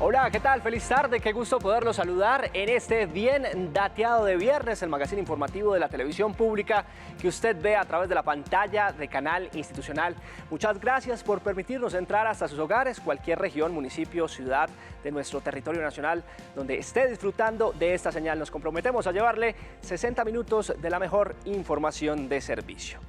Hola, ¿qué tal? Feliz tarde, qué gusto poderlos saludar en este bien dateado de viernes, el magazine informativo de la televisión pública que usted ve a través de la pantalla de Canal Institucional. Muchas gracias por permitirnos entrar hasta sus hogares, cualquier región, municipio, ciudad de nuestro territorio nacional, donde esté disfrutando de esta señal. Nos comprometemos a llevarle 60 minutos de la mejor información de servicio.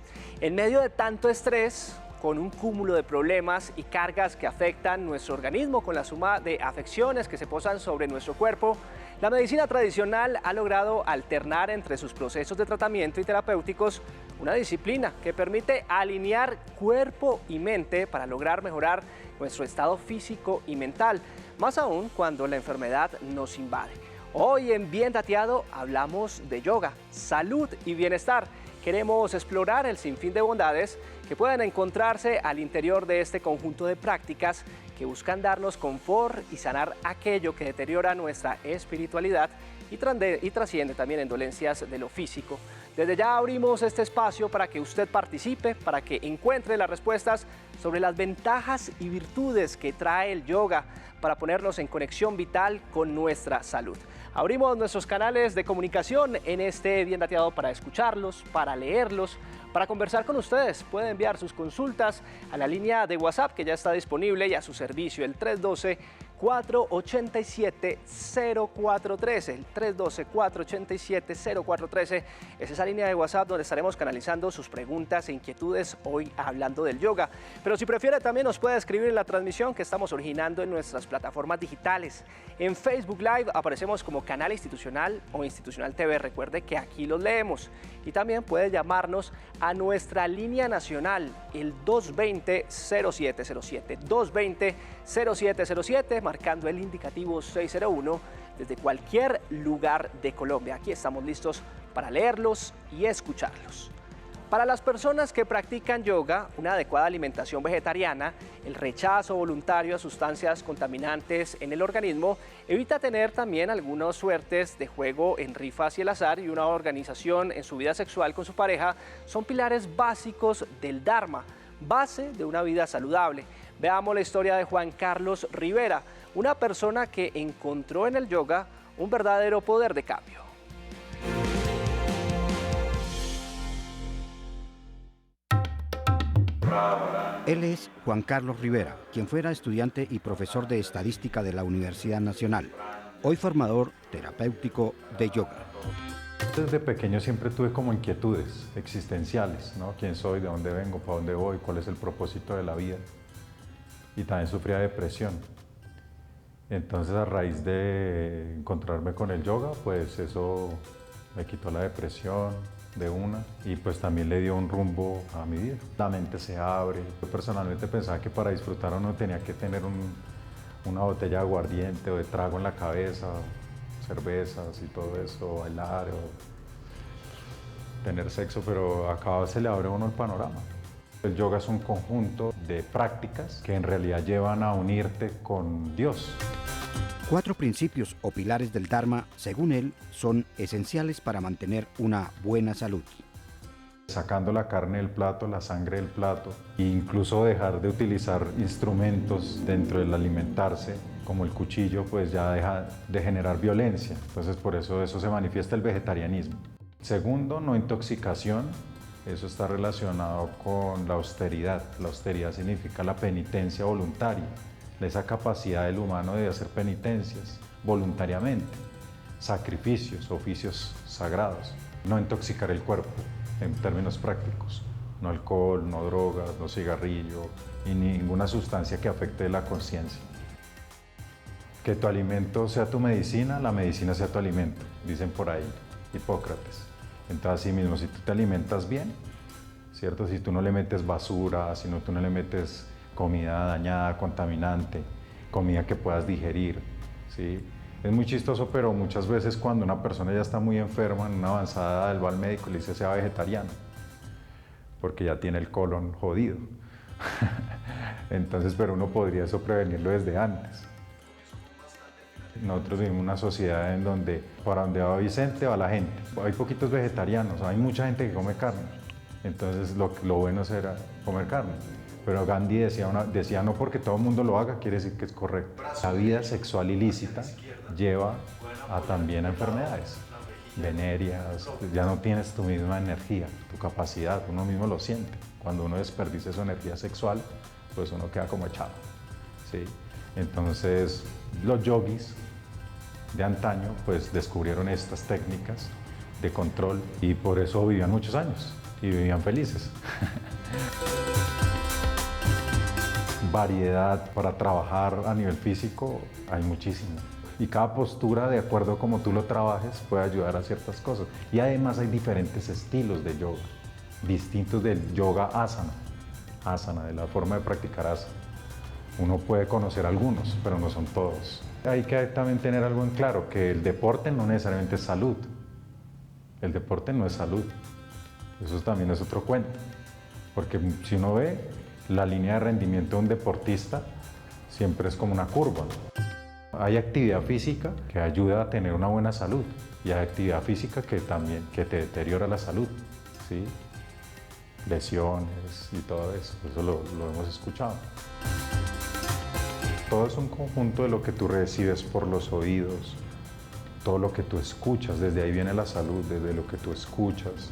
En medio de tanto estrés, con un cúmulo de problemas y cargas que afectan nuestro organismo, con la suma de afecciones que se posan sobre nuestro cuerpo, la medicina tradicional ha logrado alternar entre sus procesos de tratamiento y terapéuticos una disciplina que permite alinear cuerpo y mente para lograr mejorar nuestro estado físico y mental, más aún cuando la enfermedad nos invade. Hoy en Bien Dateado hablamos de yoga, salud y bienestar. Queremos explorar el sinfín de bondades que pueden encontrarse al interior de este conjunto de prácticas que buscan darnos confort y sanar aquello que deteriora nuestra espiritualidad y trasciende también en dolencias de lo físico. Desde ya abrimos este espacio para que usted participe, para que encuentre las respuestas sobre las ventajas y virtudes que trae el yoga para ponernos en conexión vital con nuestra salud. Abrimos nuestros canales de comunicación en este Bien Dateado para escucharlos, para leerlos, para conversar con ustedes. Pueden enviar sus consultas a la línea de WhatsApp que ya está disponible y a su servicio, el 312-487-0413. El 312-487-0413 es esa línea de WhatsApp donde estaremos canalizando sus preguntas e inquietudes hoy hablando del yoga. Pero si prefiere también nos puede escribir en la transmisión que estamos originando en nuestras plataformas digitales. En Facebook Live aparecemos como Canal Institucional o Institucional TV. Recuerde que aquí los leemos. Y también puede llamarnos a nuestra línea nacional, el 220-0707. 220-0707, marcando el indicativo 601 desde cualquier lugar de Colombia. Aquí estamos listos para leerlos y escucharlos. Para las personas que practican yoga, una adecuada alimentación vegetariana, el rechazo voluntario a sustancias contaminantes en el organismo, evita tener también algunas suertes de juego en rifas y el azar, y una organización en su vida sexual con su pareja son pilares básicos del Dharma, base de una vida saludable. Veamos la historia de Juan Carlos Rivera, una persona que encontró en el yoga un verdadero poder de cambio. Él es Juan Carlos Rivera, quien fuera estudiante y profesor de estadística de la Universidad Nacional, hoy formador terapéutico de yoga. Desde pequeño siempre tuve como inquietudes existenciales, ¿no? ¿Quién soy? ¿De dónde vengo? ¿Para dónde voy? ¿Cuál es el propósito de la vida? Y también sufría depresión. Entonces, a raíz de encontrarme con el yoga, pues eso me quitó la depresión de una, y pues también le dio un rumbo a mi vida. La mente se abre. Yo personalmente pensaba que para disfrutar uno tenía que tener una botella de aguardiente o de trago en la cabeza, cervezas y todo eso, bailar o tener sexo, pero acá se le abre a uno el panorama. El yoga es un conjunto de prácticas que en realidad llevan a unirte con Dios. 4 principios o pilares del Dharma, según él, son esenciales para mantener una buena salud. Sacando la carne del plato, la sangre del plato, e incluso dejar de utilizar instrumentos dentro del alimentarse, como el cuchillo, pues ya deja de generar violencia. Entonces por eso se manifiesta el vegetarianismo. Segundo, no intoxicación. Eso está relacionado con la austeridad. La austeridad significa la penitencia voluntaria, esa capacidad del humano de hacer penitencias voluntariamente, sacrificios, oficios sagrados. No intoxicar el cuerpo en términos prácticos, no alcohol, no drogas, no cigarrillo y ninguna sustancia que afecte la conciencia. Que tu alimento sea tu medicina, la medicina sea tu alimento, dicen por ahí Hipócrates. Entonces, así mismo, si tú te alimentas bien, ¿cierto? Si tú no le metes basura, si tú no le metes comida dañada, contaminante, comida que puedas digerir, ¿sí? Es muy chistoso, pero muchas veces cuando una persona ya está muy enferma, en una avanzada, él va al médico y le dice sea vegetariano, porque ya tiene el colon jodido. Entonces, pero uno podría eso prevenirlo desde antes. Nosotros vivimos una sociedad en donde para donde va Vicente va la gente. Hay poquitos vegetarianos, hay mucha gente que come carne. Entonces lo bueno será comer carne. pero Gandhi decía no porque todo el mundo lo haga quiere decir que es correcto. La vida sexual ilícita lleva también a enfermedades venéreas, ya no tienes tu misma energía, tu capacidad, uno mismo lo siente. Cuando uno desperdicia su energía sexual, pues uno queda como echado, ¿sí? Entonces, los yogis de antaño, pues descubrieron estas técnicas de control y por eso vivían muchos años y vivían felices. Variedad para trabajar a nivel físico hay muchísimo. Y cada postura, de acuerdo a cómo tú lo trabajes, puede ayudar a ciertas cosas. Y además hay diferentes estilos de yoga, distintos del yoga asana, de la forma de practicar asana. Uno puede conocer algunos, pero no son todos. Hay que también tener algo en claro, que el deporte no necesariamente es salud. El deporte no es salud. Eso también es otro cuento. Porque si uno ve la línea de rendimiento de un deportista, siempre es como una curva. Hay actividad física que ayuda a tener una buena salud y hay actividad física que también te deteriora la salud, ¿sí? Lesiones y todo eso lo hemos escuchado. Todo es un conjunto de lo que tú recibes por los oídos, todo lo que tú escuchas, desde ahí viene la salud, desde lo que tú escuchas,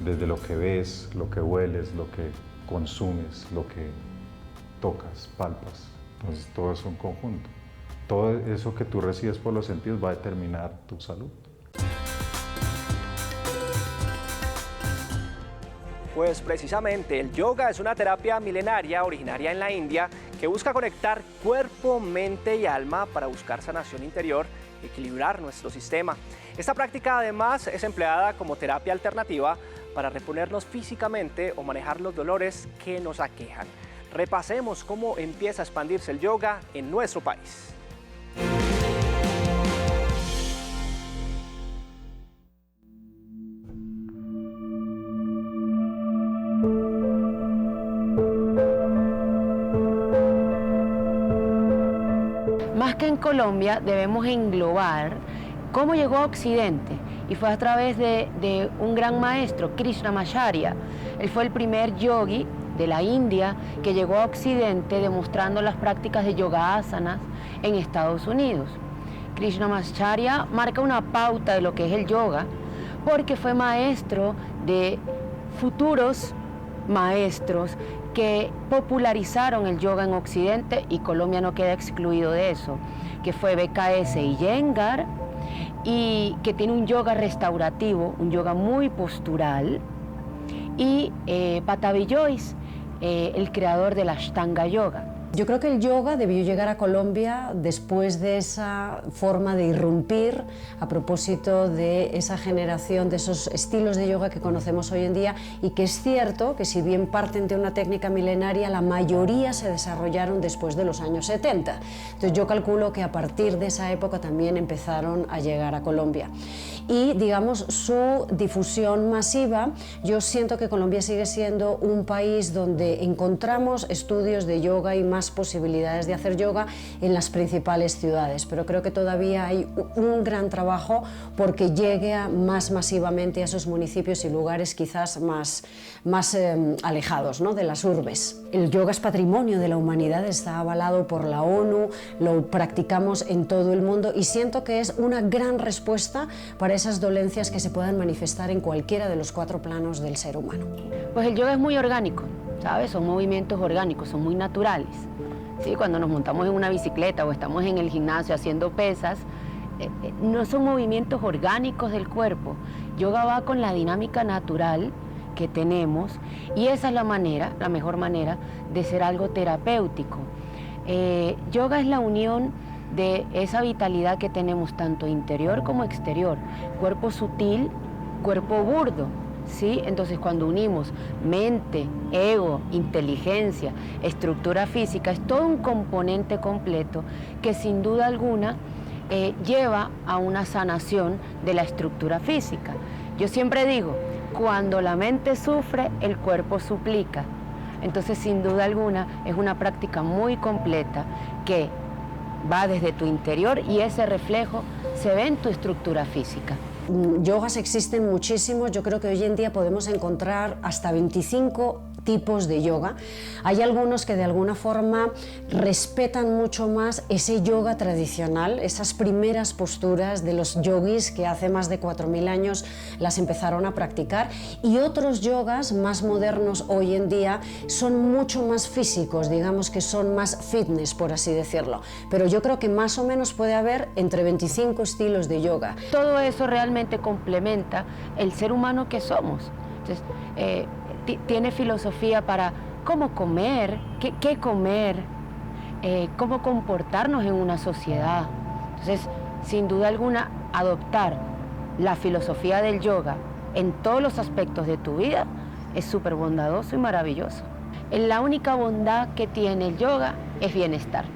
desde lo que ves, lo que hueles, lo que consumes, lo que tocas, palpas. Entonces todo es un conjunto. Todo eso que tú recibes por los sentidos va a determinar tu salud. Pues precisamente el yoga es una terapia milenaria originaria en la India que busca conectar cuerpo, mente y alma para buscar sanación interior y equilibrar nuestro sistema. Esta práctica además es empleada como terapia alternativa para reponernos físicamente o manejar los dolores que nos aquejan. Repasemos cómo empieza a expandirse el yoga en nuestro país. Más que en Colombia, debemos englobar cómo llegó a Occidente, y fue a través de un gran maestro, Krishnamacharya. Él fue el primer yogi de la India que llegó a Occidente demostrando las prácticas de yoga asanas en Estados Unidos. Krishnamacharya marca una pauta de lo que es el yoga porque fue maestro de futuros maestros que popularizaron el yoga en Occidente, y Colombia no queda excluido de eso, que fue BKS Iyengar, y que tiene un yoga restaurativo, un yoga muy postural, y Pattabhi Jois, el creador del Ashtanga Yoga. Yo creo que el yoga debió llegar a Colombia después de esa forma de irrumpir a propósito de esa generación de esos estilos de yoga que conocemos hoy en día, y que es cierto que si bien parten de una técnica milenaria, la mayoría se desarrollaron después de los años 70. Entonces yo calculo que a partir de esa época también empezaron a llegar a Colombia. Y digamos su difusión masiva, yo siento que Colombia sigue siendo un país donde encontramos estudios de yoga y más posibilidades de hacer yoga en las principales ciudades, pero creo que todavía hay un gran trabajo porque llegue más masivamente a esos municipios y lugares quizás más alejados, ¿no?, de las urbes. El yoga es patrimonio de la humanidad, está avalado por la ONU, lo practicamos en todo el mundo y siento que es una gran respuesta para esas dolencias que se puedan manifestar en cualquiera de los 4 planos del ser humano. Pues el yoga es muy orgánico, ¿sabes? Son movimientos orgánicos, son muy naturales. ¿Sí? Cuando nos montamos en una bicicleta o estamos en el gimnasio haciendo pesas, no son movimientos orgánicos del cuerpo. Yoga va con la dinámica natural que tenemos, y esa es la mejor manera de ser algo terapéutico. Yoga es la unión de esa vitalidad que tenemos tanto interior como exterior, cuerpo sutil, cuerpo burdo, ¿sí? Entonces cuando unimos mente, ego, inteligencia, estructura física, es todo un componente completo que sin duda alguna lleva a una sanación de la estructura física. Yo siempre digo, cuando la mente sufre, el cuerpo suplica. Entonces sin duda alguna es una práctica muy completa que va desde tu interior y ese reflejo se ve en tu estructura física. Yogas existen muchísimos, yo creo que hoy en día podemos encontrar hasta 25 tipos de yoga. Hay algunos que de alguna forma respetan mucho más ese yoga tradicional, esas primeras posturas de los yogis que hace más de 4000 años las empezaron a practicar, y otros yogas más modernos hoy en día son mucho más físicos, digamos que son más fitness, por así decirlo. Pero yo creo que más o menos puede haber entre 25 estilos de yoga. Todo eso realmente complementa el ser humano que somos. Entonces, tiene filosofía para cómo comer, qué comer, cómo comportarnos en una sociedad. Entonces, sin duda alguna, adoptar la filosofía del yoga en todos los aspectos de tu vida es súper bondadoso y maravilloso. La única bondad que tiene el yoga es bienestar.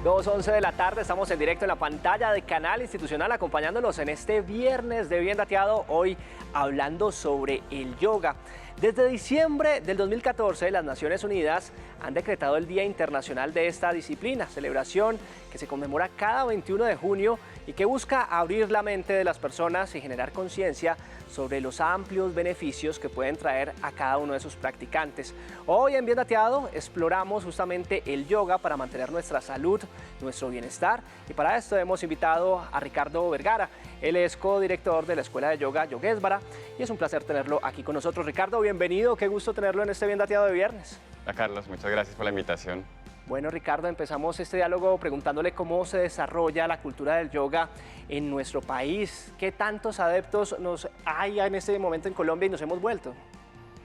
Dos 11 de la tarde, estamos en directo en la pantalla de Canal Institucional, acompañándolos en este viernes de Bien Dateado, hoy hablando sobre el yoga. Desde diciembre del 2014, las Naciones Unidas han decretado el Día Internacional de esta disciplina, celebración que se conmemora cada 21 de junio y que busca abrir la mente de las personas y generar conciencia sobre los amplios beneficios que pueden traer a cada uno de sus practicantes. Hoy en Bien Dateado exploramos justamente el yoga para mantener nuestra salud, nuestro bienestar, y para esto hemos invitado a Ricardo Vergara. Él es codirector de la Escuela de Yoga Yoguésvara y es un placer tenerlo aquí con nosotros. Ricardo, bienvenido, qué gusto tenerlo en este Bien Dateado de viernes. Hola Carlos, muchas gracias por la invitación. Bueno, Ricardo, empezamos este diálogo preguntándole cómo se desarrolla la cultura del yoga en nuestro país. ¿Qué tantos adeptos hay en este momento en Colombia y nos hemos vuelto?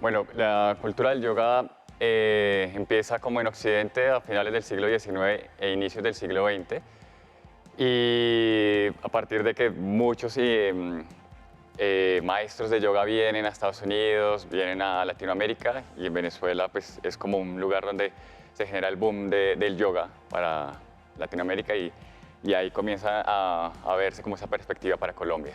Bueno, la cultura del yoga empieza como en Occidente a finales del siglo XIX e inicios del siglo XX. Y a partir de que muchos maestros de yoga vienen a Estados Unidos, vienen a Latinoamérica, y en Venezuela pues, es como un lugar donde se genera el boom del yoga para Latinoamérica, y ahí comienza a verse como esa perspectiva para Colombia.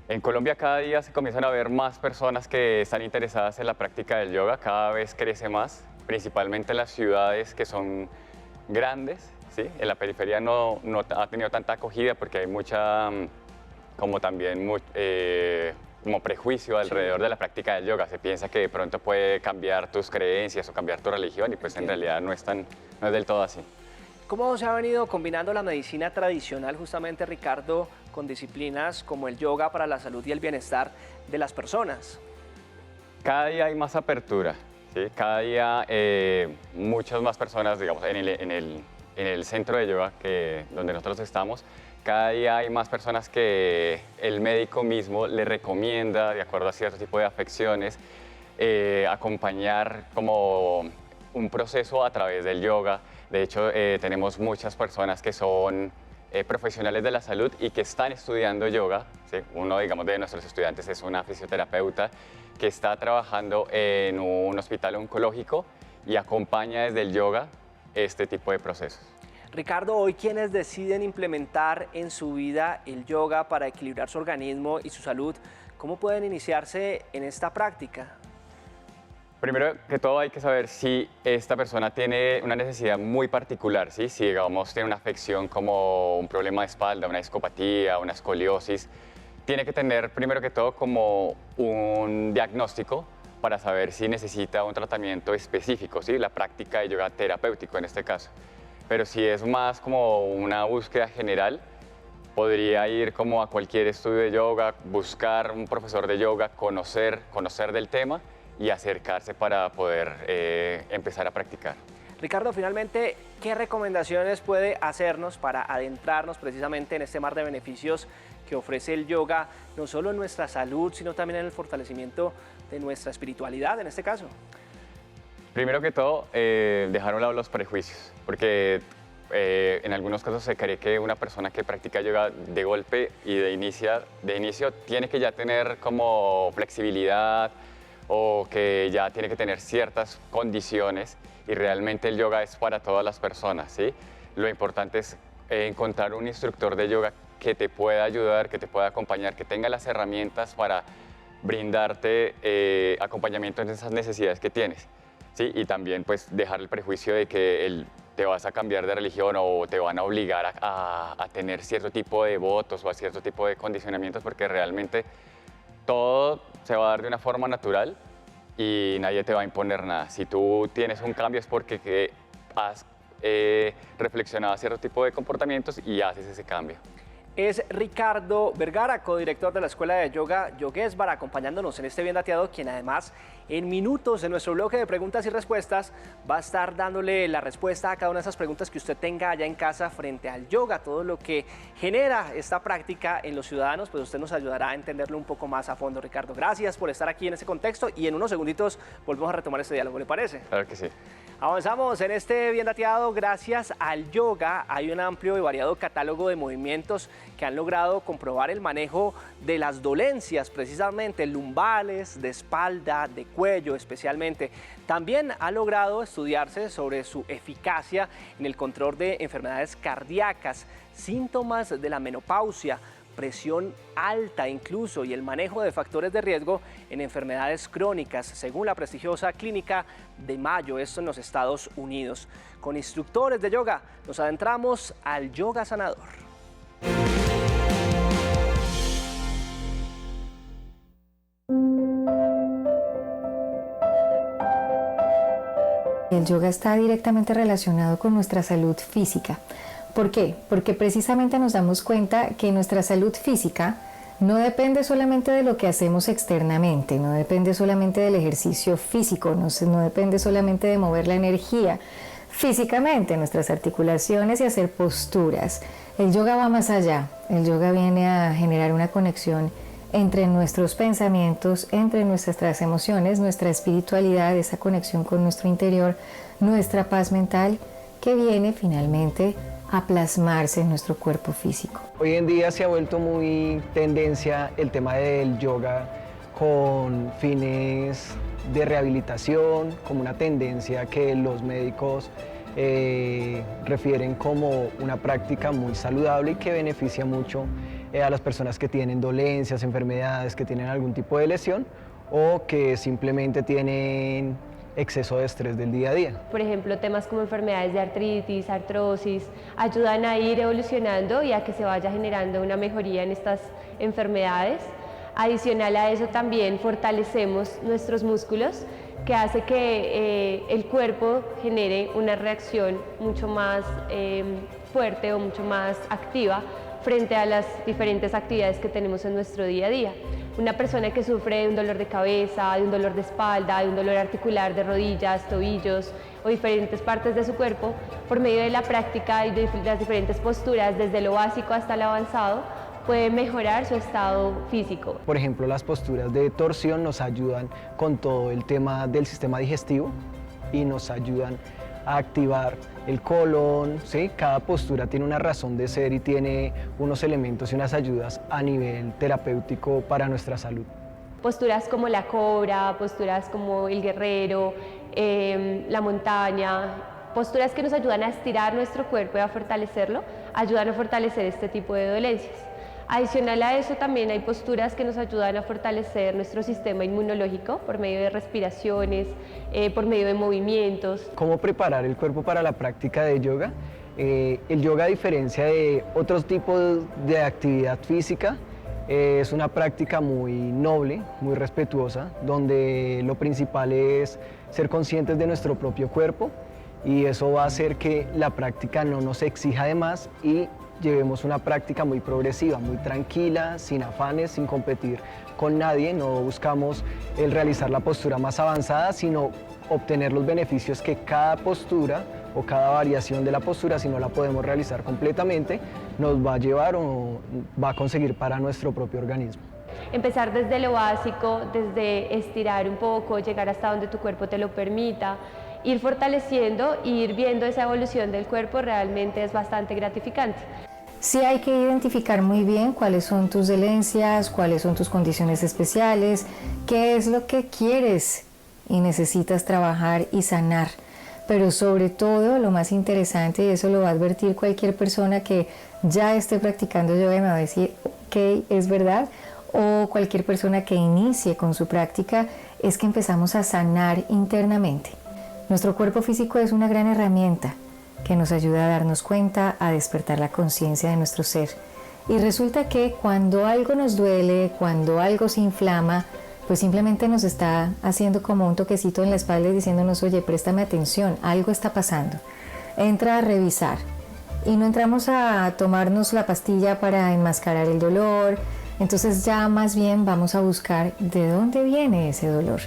En Colombia cada día se comienzan a ver más personas que están interesadas en la práctica del yoga, cada vez crece más, principalmente en las ciudades que son grandes, ¿sí? En la periferia no ha tenido tanta acogida porque hay mucha, como también, como prejuicio alrededor de la práctica del yoga. Se piensa que de pronto puede cambiar tus creencias o cambiar tu religión, y pues en realidad no es del todo así. ¿Cómo se ha venido combinando la medicina tradicional, justamente, Ricardo, con disciplinas como el yoga para la salud y el bienestar de las personas? Cada día hay más apertura, ¿sí? Cada día muchas más personas, digamos, en el centro de yoga donde nosotros estamos, cada día hay más personas que el médico mismo le recomienda, de acuerdo a cierto tipo de afecciones, acompañar como un proceso a través del yoga. De hecho, tenemos muchas personas que son profesionales de la salud y que están estudiando yoga, ¿sí? Uno, digamos, de nuestros estudiantes es una fisioterapeuta que está trabajando en un hospital oncológico y acompaña desde el yoga este tipo de procesos. Ricardo, hoy quienes deciden implementar en su vida el yoga para equilibrar su organismo y su salud, ¿cómo pueden iniciarse en esta práctica? Primero que todo hay que saber si esta persona tiene una necesidad muy particular, ¿sí? Si digamos tiene una afección como un problema de espalda, una discopatía, una escoliosis, tiene que tener primero que todo como un diagnóstico para saber si necesita un tratamiento específico, ¿sí? La práctica de yoga terapéutico en este caso. Pero si es más como una búsqueda general, podría ir como a cualquier estudio de yoga, buscar un profesor de yoga, conocer del tema y acercarse para poder empezar a practicar. Ricardo, finalmente, ¿qué recomendaciones puede hacernos para adentrarnos precisamente en este mar de beneficios que ofrece el yoga, no solo en nuestra salud, sino también en el fortalecimiento de nuestra espiritualidad en este caso? Primero que todo, dejar a un lado los prejuicios, porque en algunos casos se cree que una persona que practica yoga de golpe y de inicio tiene que ya tener como flexibilidad o que ya tiene que tener ciertas condiciones, y realmente el yoga es para todas las personas, ¿sí? Lo importante es encontrar un instructor de yoga que te pueda ayudar, que te pueda acompañar, que tenga las herramientas para brindarte acompañamiento en esas necesidades que tienes. ¿sí? Y también pues dejar el prejuicio de que te vas a cambiar de religión o te van a obligar a tener cierto tipo de votos o a cierto tipo de condicionamientos, porque realmente todo se va a dar de una forma natural y nadie te va a imponer nada. Si tú tienes un cambio es porque has reflexionado cierto tipo de comportamientos y haces ese cambio. Es Ricardo Vergara, codirector de la Escuela de Yoga Yogesvar, acompañándonos en este Bien Dateado, quien además en minutos en nuestro bloque de preguntas y respuestas va a estar dándole la respuesta a cada una de esas preguntas que usted tenga allá en casa frente al yoga, todo lo que genera esta práctica en los ciudadanos, pues usted nos ayudará a entenderlo un poco más a fondo. Ricardo, gracias por estar aquí en ese contexto y en unos segunditos volvemos a retomar este diálogo, ¿le parece? Claro que sí. Avanzamos en este Bien Dateado. Gracias al yoga hay un amplio y variado catálogo de movimientos que han logrado comprobar el manejo de las dolencias, precisamente lumbales, de espalda, de cuello especialmente. También ha logrado estudiarse sobre su eficacia en el control de enfermedades cardíacas, síntomas de la menopausia, presión alta incluso y el manejo de factores de riesgo en enfermedades crónicas, según la prestigiosa clínica de Mayo, esto en los Estados Unidos. Con instructores de yoga nos adentramos al yoga sanador. El yoga está directamente relacionado con nuestra salud física. ¿Por qué? Porque precisamente nos damos cuenta que nuestra salud física no depende solamente de lo que hacemos externamente, no depende solamente del ejercicio físico, no depende solamente de mover la energía físicamente, nuestras articulaciones y hacer posturas. El yoga va más allá, el yoga viene a generar una conexión entre nuestros pensamientos, entre nuestras emociones, nuestra espiritualidad, esa conexión con nuestro interior, nuestra paz mental, que viene finalmente a plasmarse en nuestro cuerpo físico. Hoy en día se ha vuelto muy tendencia el tema del yoga con fines de rehabilitación, como una tendencia que los médicos refieren como una práctica muy saludable y que beneficia mucho a las personas que tienen dolencias, enfermedades, que tienen algún tipo de lesión o que simplemente tienen exceso de estrés del día a día. Por ejemplo, temas como enfermedades de artritis, artrosis, ayudan a ir evolucionando y a que se vaya generando una mejoría en estas enfermedades. Adicional a eso también fortalecemos nuestros músculos, que hace que el cuerpo genere una reacción mucho más fuerte o mucho más activa frente a las diferentes actividades que tenemos en nuestro día a día. Una persona que sufre de un dolor de cabeza, de un dolor de espalda, de un dolor articular de rodillas, tobillos o diferentes partes de su cuerpo, por medio de la práctica y de las diferentes posturas, desde lo básico hasta lo avanzado, puede mejorar su estado físico. Por ejemplo, las posturas de torsión nos ayudan con todo el tema del sistema digestivo y nos ayudan a activar el colon, ¿sí? Cada postura tiene una razón de ser y tiene unos elementos y unas ayudas a nivel terapéutico para nuestra salud. Posturas como la cobra, posturas como el guerrero, la montaña, posturas que nos ayudan a estirar nuestro cuerpo y a fortalecerlo, ayudan a fortalecer este tipo de dolencias. Adicional a eso también hay posturas que nos ayudan a fortalecer nuestro sistema inmunológico por medio de respiraciones, por medio de movimientos. ¿Cómo preparar el cuerpo para la práctica de yoga? El yoga, a diferencia de otros tipos de actividad física, es una práctica muy noble, muy respetuosa, donde lo principal es ser conscientes de nuestro propio cuerpo y eso va a hacer que la práctica no nos exija de más y llevemos una práctica muy progresiva, muy tranquila, sin afanes, sin competir con nadie. No buscamos el realizar la postura más avanzada, sino obtener los beneficios que cada postura o cada variación de la postura, si no la podemos realizar completamente, nos va a llevar o va a conseguir para nuestro propio organismo. Empezar desde lo básico, desde estirar un poco, llegar hasta donde tu cuerpo te lo permita, ir fortaleciendo e ir viendo esa evolución del cuerpo realmente es bastante gratificante. Sí hay que identificar muy bien cuáles son tus dolencias, cuáles son tus condiciones especiales, qué es lo que quieres y necesitas trabajar y sanar. Pero sobre todo lo más interesante, y eso lo va a advertir cualquier persona que ya esté practicando yoga y me va a decir, ok, es verdad, o cualquier persona que inicie con su práctica, es que empezamos a sanar internamente. Nuestro cuerpo físico es una gran herramienta que nos ayuda a darnos cuenta, a despertar la conciencia de nuestro ser. Y resulta que cuando algo nos duele, cuando algo se inflama, pues simplemente nos está haciendo como un toquecito en la espalda y diciéndonos, oye, préstame atención, algo está pasando. Entra a revisar. Y no entramos a tomarnos la pastilla para enmascarar el dolor, entonces ya más bien vamos a buscar de dónde viene ese dolor,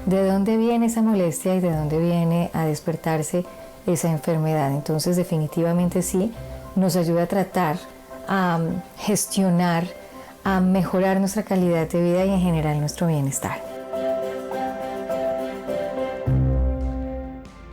de dónde viene esa molestia y de dónde viene a despertarse esa enfermedad. Entonces definitivamente sí, nos ayuda a tratar, a gestionar, a mejorar nuestra calidad de vida y en general nuestro bienestar.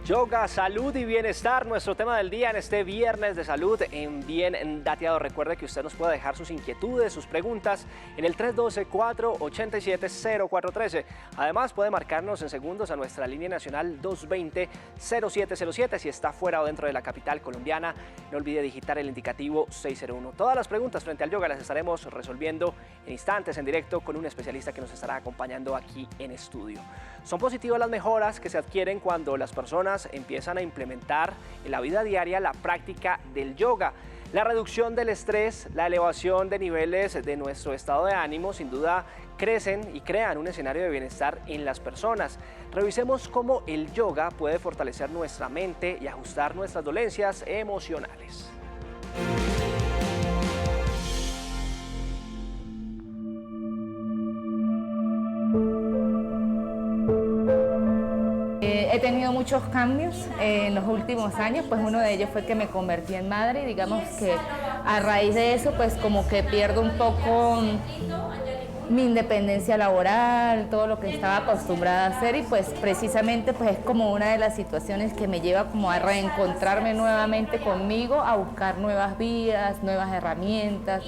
Yoga, salud y bienestar, nuestro tema del día en este viernes de salud en Bien Dateado. Recuerde que usted nos puede dejar sus inquietudes, sus preguntas en el 312-487-0413. Además puede marcarnos en segundos a nuestra línea nacional 220-0707. Si está fuera o dentro de la capital colombiana, no olvide digitar el indicativo 601. Todas las preguntas frente al yoga las estaremos resolviendo en instantes, en directo, con un especialista que nos estará acompañando aquí en estudio. Son positivas las mejoras que se adquieren cuando las personas empiezan a implementar en la vida diaria la práctica del yoga. La reducción del estrés, la elevación de niveles de nuestro estado de ánimo, sin duda crecen y crean un escenario de bienestar en las personas. Revisemos cómo el yoga puede fortalecer nuestra mente y ajustar nuestras dolencias emocionales. He tenido muchos cambios en los últimos años, pues uno de ellos fue que me convertí en madre y digamos que a raíz de eso pues como que pierdo un poco mi independencia laboral, todo lo que estaba acostumbrada a hacer y pues precisamente pues es como una de las situaciones que me lleva como a reencontrarme nuevamente conmigo, a buscar nuevas vías, nuevas herramientas.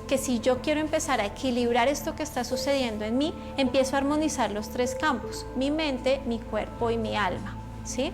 Que si yo quiero empezar a equilibrar esto que está sucediendo en mí, empiezo a armonizar los tres campos, mi mente, mi cuerpo y mi alma, ¿sí?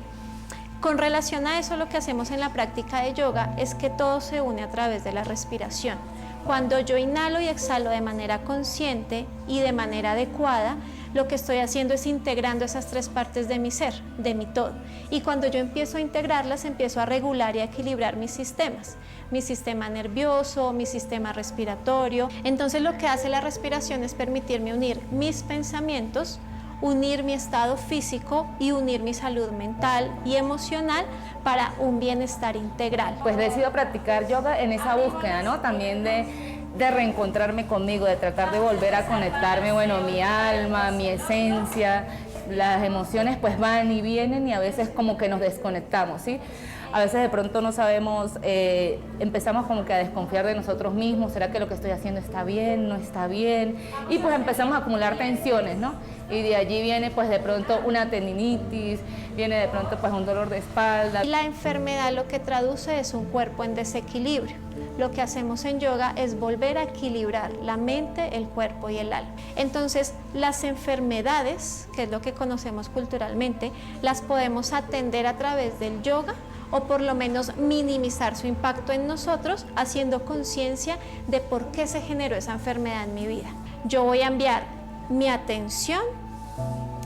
Con relación a eso, lo que hacemos en la práctica de yoga es que todo se une a través de la respiración. Cuando yo inhalo y exhalo de manera consciente y de manera adecuada, lo que estoy haciendo es integrando esas tres partes de mi ser, de mi todo. Y cuando yo empiezo a integrarlas, empiezo a regular y a equilibrar mis sistemas. Mi sistema nervioso, mi sistema respiratorio. Entonces lo que hace la respiración es permitirme unir mis pensamientos, unir mi estado físico y unir mi salud mental y emocional para un bienestar integral. Pues decido practicar yoga en esa búsqueda, ¿no? También de reencontrarme conmigo, de tratar de volver a conectarme, bueno, mi alma, mi esencia. Las emociones pues van y vienen y a veces como que nos desconectamos, ¿sí? A veces de pronto no sabemos, empezamos como que a desconfiar de nosotros mismos, ¿será que lo que estoy haciendo está bien, no está bien? Y pues empezamos a acumular tensiones, ¿no? Y de allí viene pues de pronto una tendinitis, viene de pronto pues un dolor de espalda. La enfermedad lo que traduce es un cuerpo en desequilibrio. Lo que hacemos en yoga es volver a equilibrar la mente, el cuerpo y el alma. Entonces, las enfermedades, que es lo que conocemos culturalmente, las podemos atender a través del yoga o por lo menos minimizar su impacto en nosotros, haciendo conciencia de por qué se generó esa enfermedad en mi vida. Yo voy a enviar mi atención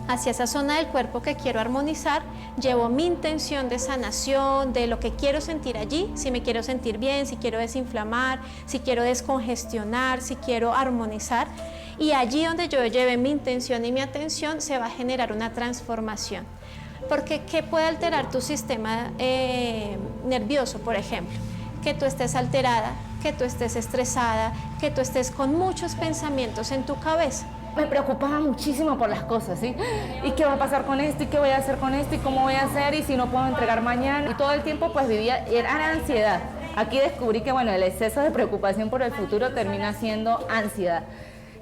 hacia esa zona del cuerpo que quiero armonizar, llevo mi intención de sanación, de lo que quiero sentir allí, si me quiero sentir bien, si quiero desinflamar, si quiero descongestionar, si quiero armonizar, y allí donde yo lleve mi intención y mi atención se va a generar una transformación. Porque ¿qué puede alterar tu sistema nervioso, por ejemplo? Que tú estés alterada, que tú estés estresada, que tú estés con muchos pensamientos en tu cabeza. Me preocupaba muchísimo por las cosas, ¿sí? ¿Y qué va a pasar con esto? ¿Y qué voy a hacer con esto? ¿Y cómo voy a hacer? ¿Y si no puedo entregar mañana? Y todo el tiempo pues vivía, era ansiedad. Aquí descubrí que bueno, el exceso de preocupación por el futuro termina siendo ansiedad.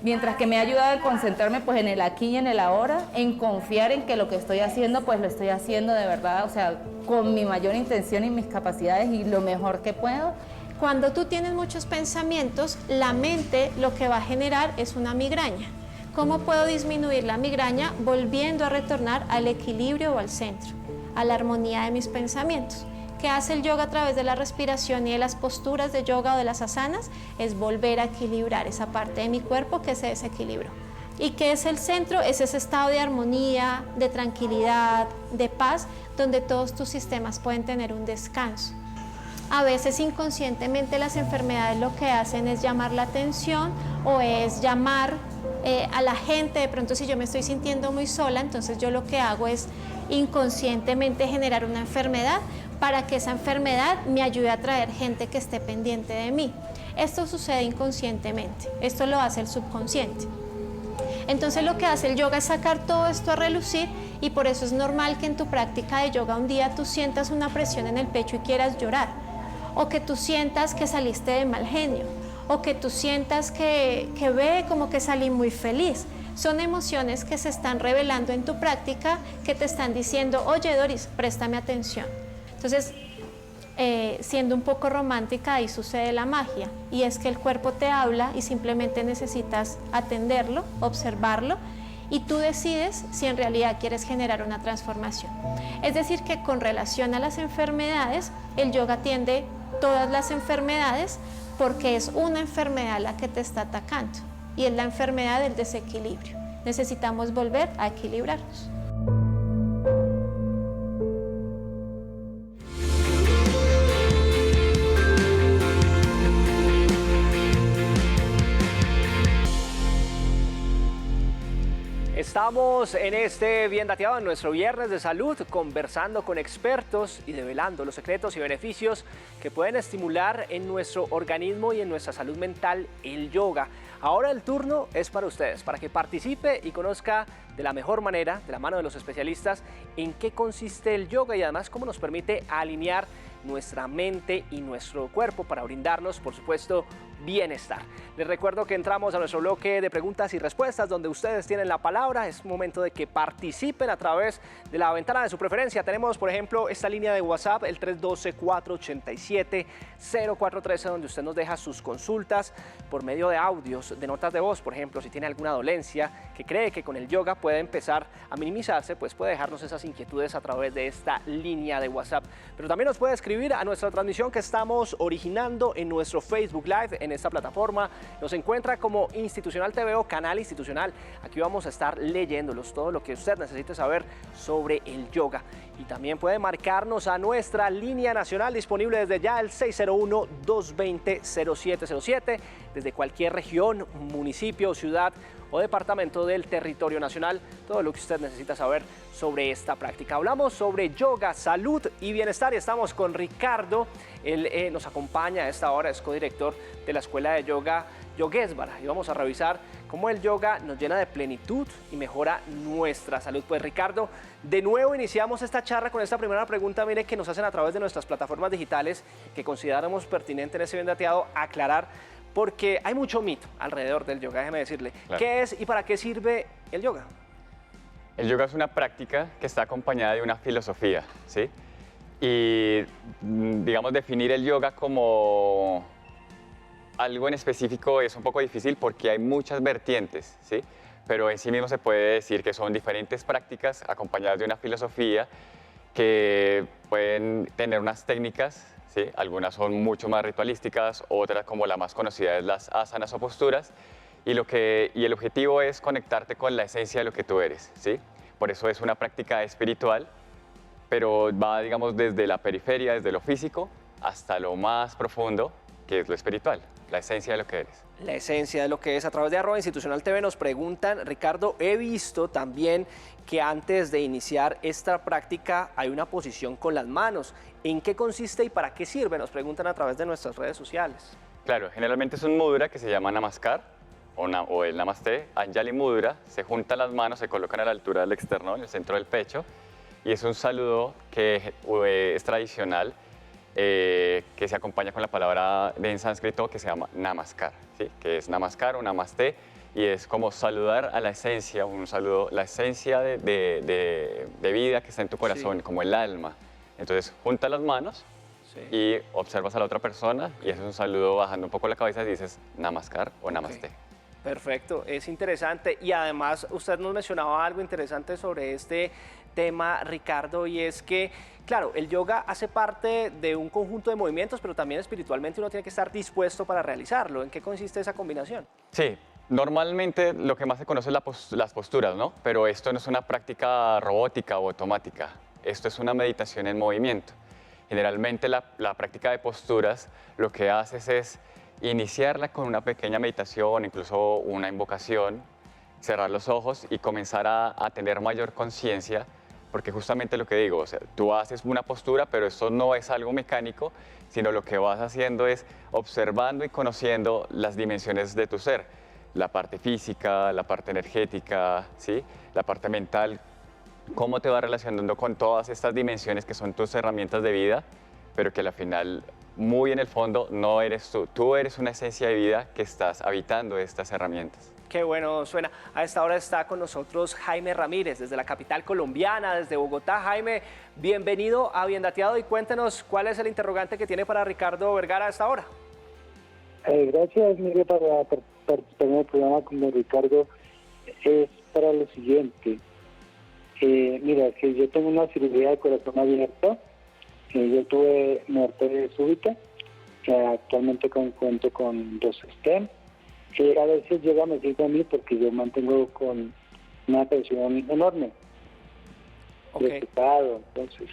Mientras que me ha ayudado a concentrarme pues en el aquí y en el ahora, en confiar en que lo que estoy haciendo pues lo estoy haciendo de verdad, o sea, con mi mayor intención y mis capacidades y lo mejor que puedo. Cuando tú tienes muchos pensamientos, la mente lo que va a generar es una migraña. ¿Cómo puedo disminuir la migraña? Volviendo a retornar al equilibrio o al centro, a la armonía de mis pensamientos. ¿Qué hace el yoga a través de la respiración y de las posturas de yoga o de las asanas? Es volver a equilibrar esa parte de mi cuerpo que se desequilibró. ¿Y qué es el centro? Es ese estado de armonía, de tranquilidad, de paz, donde todos tus sistemas pueden tener un descanso. A veces inconscientemente las enfermedades lo que hacen es llamar la atención o es llamar a la gente. De pronto, si yo me estoy sintiendo muy sola, entonces yo lo que hago es inconscientemente generar una enfermedad para que esa enfermedad me ayude a atraer gente que esté pendiente de mí. Esto sucede inconscientemente, esto lo hace el subconsciente. Entonces lo que hace el yoga es sacar todo esto a relucir, y por eso es normal que en tu práctica de yoga un día tú sientas una presión en el pecho y quieras llorar, o que tú sientas que saliste de mal genio, o que tú sientas que ve como que salí muy feliz. Son emociones que se están revelando en tu práctica, que te están diciendo, oye Doris, préstame atención. Entonces, siendo un poco romántica, ahí sucede la magia, y es que el cuerpo te habla y simplemente necesitas atenderlo, observarlo, y tú decides si en realidad quieres generar una transformación. Es decir, que con relación a las enfermedades, el yoga atiende todas las enfermedades porque es una enfermedad la que te está atacando, y es la enfermedad del desequilibrio. Necesitamos volver a equilibrarnos. Estamos en este Bien Dateado, en nuestro viernes de salud, conversando con expertos y develando los secretos y beneficios que pueden estimular en nuestro organismo y en nuestra salud mental el yoga. Ahora el turno es para ustedes, para que participe y conozca de la mejor manera, de la mano de los especialistas, en qué consiste el yoga y además cómo nos permite alinear nuestra mente y nuestro cuerpo para brindarnos, por supuesto, bienestar. Les recuerdo que entramos a nuestro bloque de preguntas y respuestas donde ustedes tienen la palabra. Es momento de que participen a través de la ventana de su preferencia. Tenemos, por ejemplo, esta línea de WhatsApp, el 312-487-0413, donde usted nos deja sus consultas por medio de audios, de notas de voz. Por ejemplo, si tiene alguna dolencia que cree que con el yoga puede empezar a minimizarse, pues puede dejarnos esas inquietudes a través de esta línea de WhatsApp. Pero también nos puede escribir a nuestra transmisión que estamos originando en nuestro Facebook Live. En esta plataforma nos encuentra como Institucional TV o Canal Institucional. Aquí vamos a estar leyéndolos, todo lo que usted necesite saber sobre el yoga. Y también puede marcarnos a nuestra línea nacional disponible desde ya, el 601-220-0707, desde cualquier región, municipio, ciudad o departamento del territorio nacional, todo lo que usted necesita saber sobre esta práctica. Hablamos sobre yoga, salud y bienestar y estamos con Ricardo. Él nos acompaña a esta hora, es codirector de la Escuela de Yoga Yogesvara, y vamos a revisar cómo el yoga nos llena de plenitud y mejora nuestra salud. Pues Ricardo, de nuevo iniciamos esta charla con esta primera pregunta, mire, que nos hacen a través de nuestras plataformas digitales, que consideramos pertinente en este Bien Dateado aclarar, porque hay mucho mito alrededor del yoga. Déjeme decirle, claro, ¿qué es y para qué sirve el yoga? El yoga es una práctica que está acompañada de una filosofía, ¿sí? Y, digamos, definir el yoga como algo en específico es un poco difícil porque hay muchas vertientes, ¿sí? Pero en sí mismo se puede decir que son diferentes prácticas acompañadas de una filosofía que pueden tener unas técnicas, ¿sí? Algunas son mucho más ritualísticas, otras, como la más conocida, es las asanas o posturas, y el objetivo es conectarte con la esencia de lo que tú eres, ¿sí? Por eso es una práctica espiritual, pero va, digamos, desde la periferia, desde lo físico, hasta lo más profundo, que es lo espiritual, la esencia de lo que eres. La esencia de lo que es. A través de @Institucional TV nos preguntan, Ricardo, he visto también que antes de iniciar esta práctica hay una posición con las manos. ¿En qué consiste y para qué sirve? Nos preguntan a través de nuestras redes sociales. Claro, generalmente es un mudra que se llama Namaskar o el Namaste, Anjali Mudra. Se juntan las manos, se colocan a la altura del externo, en el centro del pecho, y es un saludo que es tradicional, que se acompaña con la palabra en sánscrito que se llama Namaskar, ¿sí? Que es Namaskar o Namaste, y es como saludar a la esencia, un saludo, la esencia de vida que está en tu corazón, sí, como el alma. Entonces, junta las manos, sí, y observas a la otra persona y haces un saludo bajando un poco la cabeza y dices Namaskar o Namaste. Okay. Perfecto, es interesante. Y además usted nos mencionaba algo interesante sobre este tema, Ricardo, y es que, claro, el yoga hace parte de un conjunto de movimientos, pero también espiritualmente uno tiene que estar dispuesto para realizarlo. ¿En qué consiste esa combinación? Sí, normalmente lo que más se conoce es las posturas, ¿no? Pero esto no es una práctica robótica o automática. esto es una meditación en movimiento. Generalmente la práctica de posturas lo que haces es iniciarla con una pequeña meditación, incluso una invocación, cerrar los ojos y comenzar a tener mayor conciencia, porque justamente lo que digo, o sea, tú haces una postura, pero esto no es algo mecánico, sino lo que vas haciendo es observando y conociendo las dimensiones de tu ser, la parte física, la parte energética, ¿sí? La parte mental, cómo te vas relacionando con todas estas dimensiones que son tus herramientas de vida, pero que al final, muy en el fondo, no eres tú. Tú eres una esencia de vida que estás habitando estas herramientas. Qué bueno suena. A esta hora está con nosotros Jaime Ramírez, desde la capital colombiana, desde Bogotá. Jaime, bienvenido a Bien Dateado y cuéntenos cuál es el interrogante que tiene para Ricardo Vergara a esta hora. Gracias, Miguel, para participar en el programa con Ricardo. Es para lo siguiente. Mira, que yo tengo una cirugía de corazón abierto. Yo tuve muerte súbita. Actualmente cuento con 2 stents. A veces llega a medir a mí porque yo mantengo con una presión enorme. Preocupado, entonces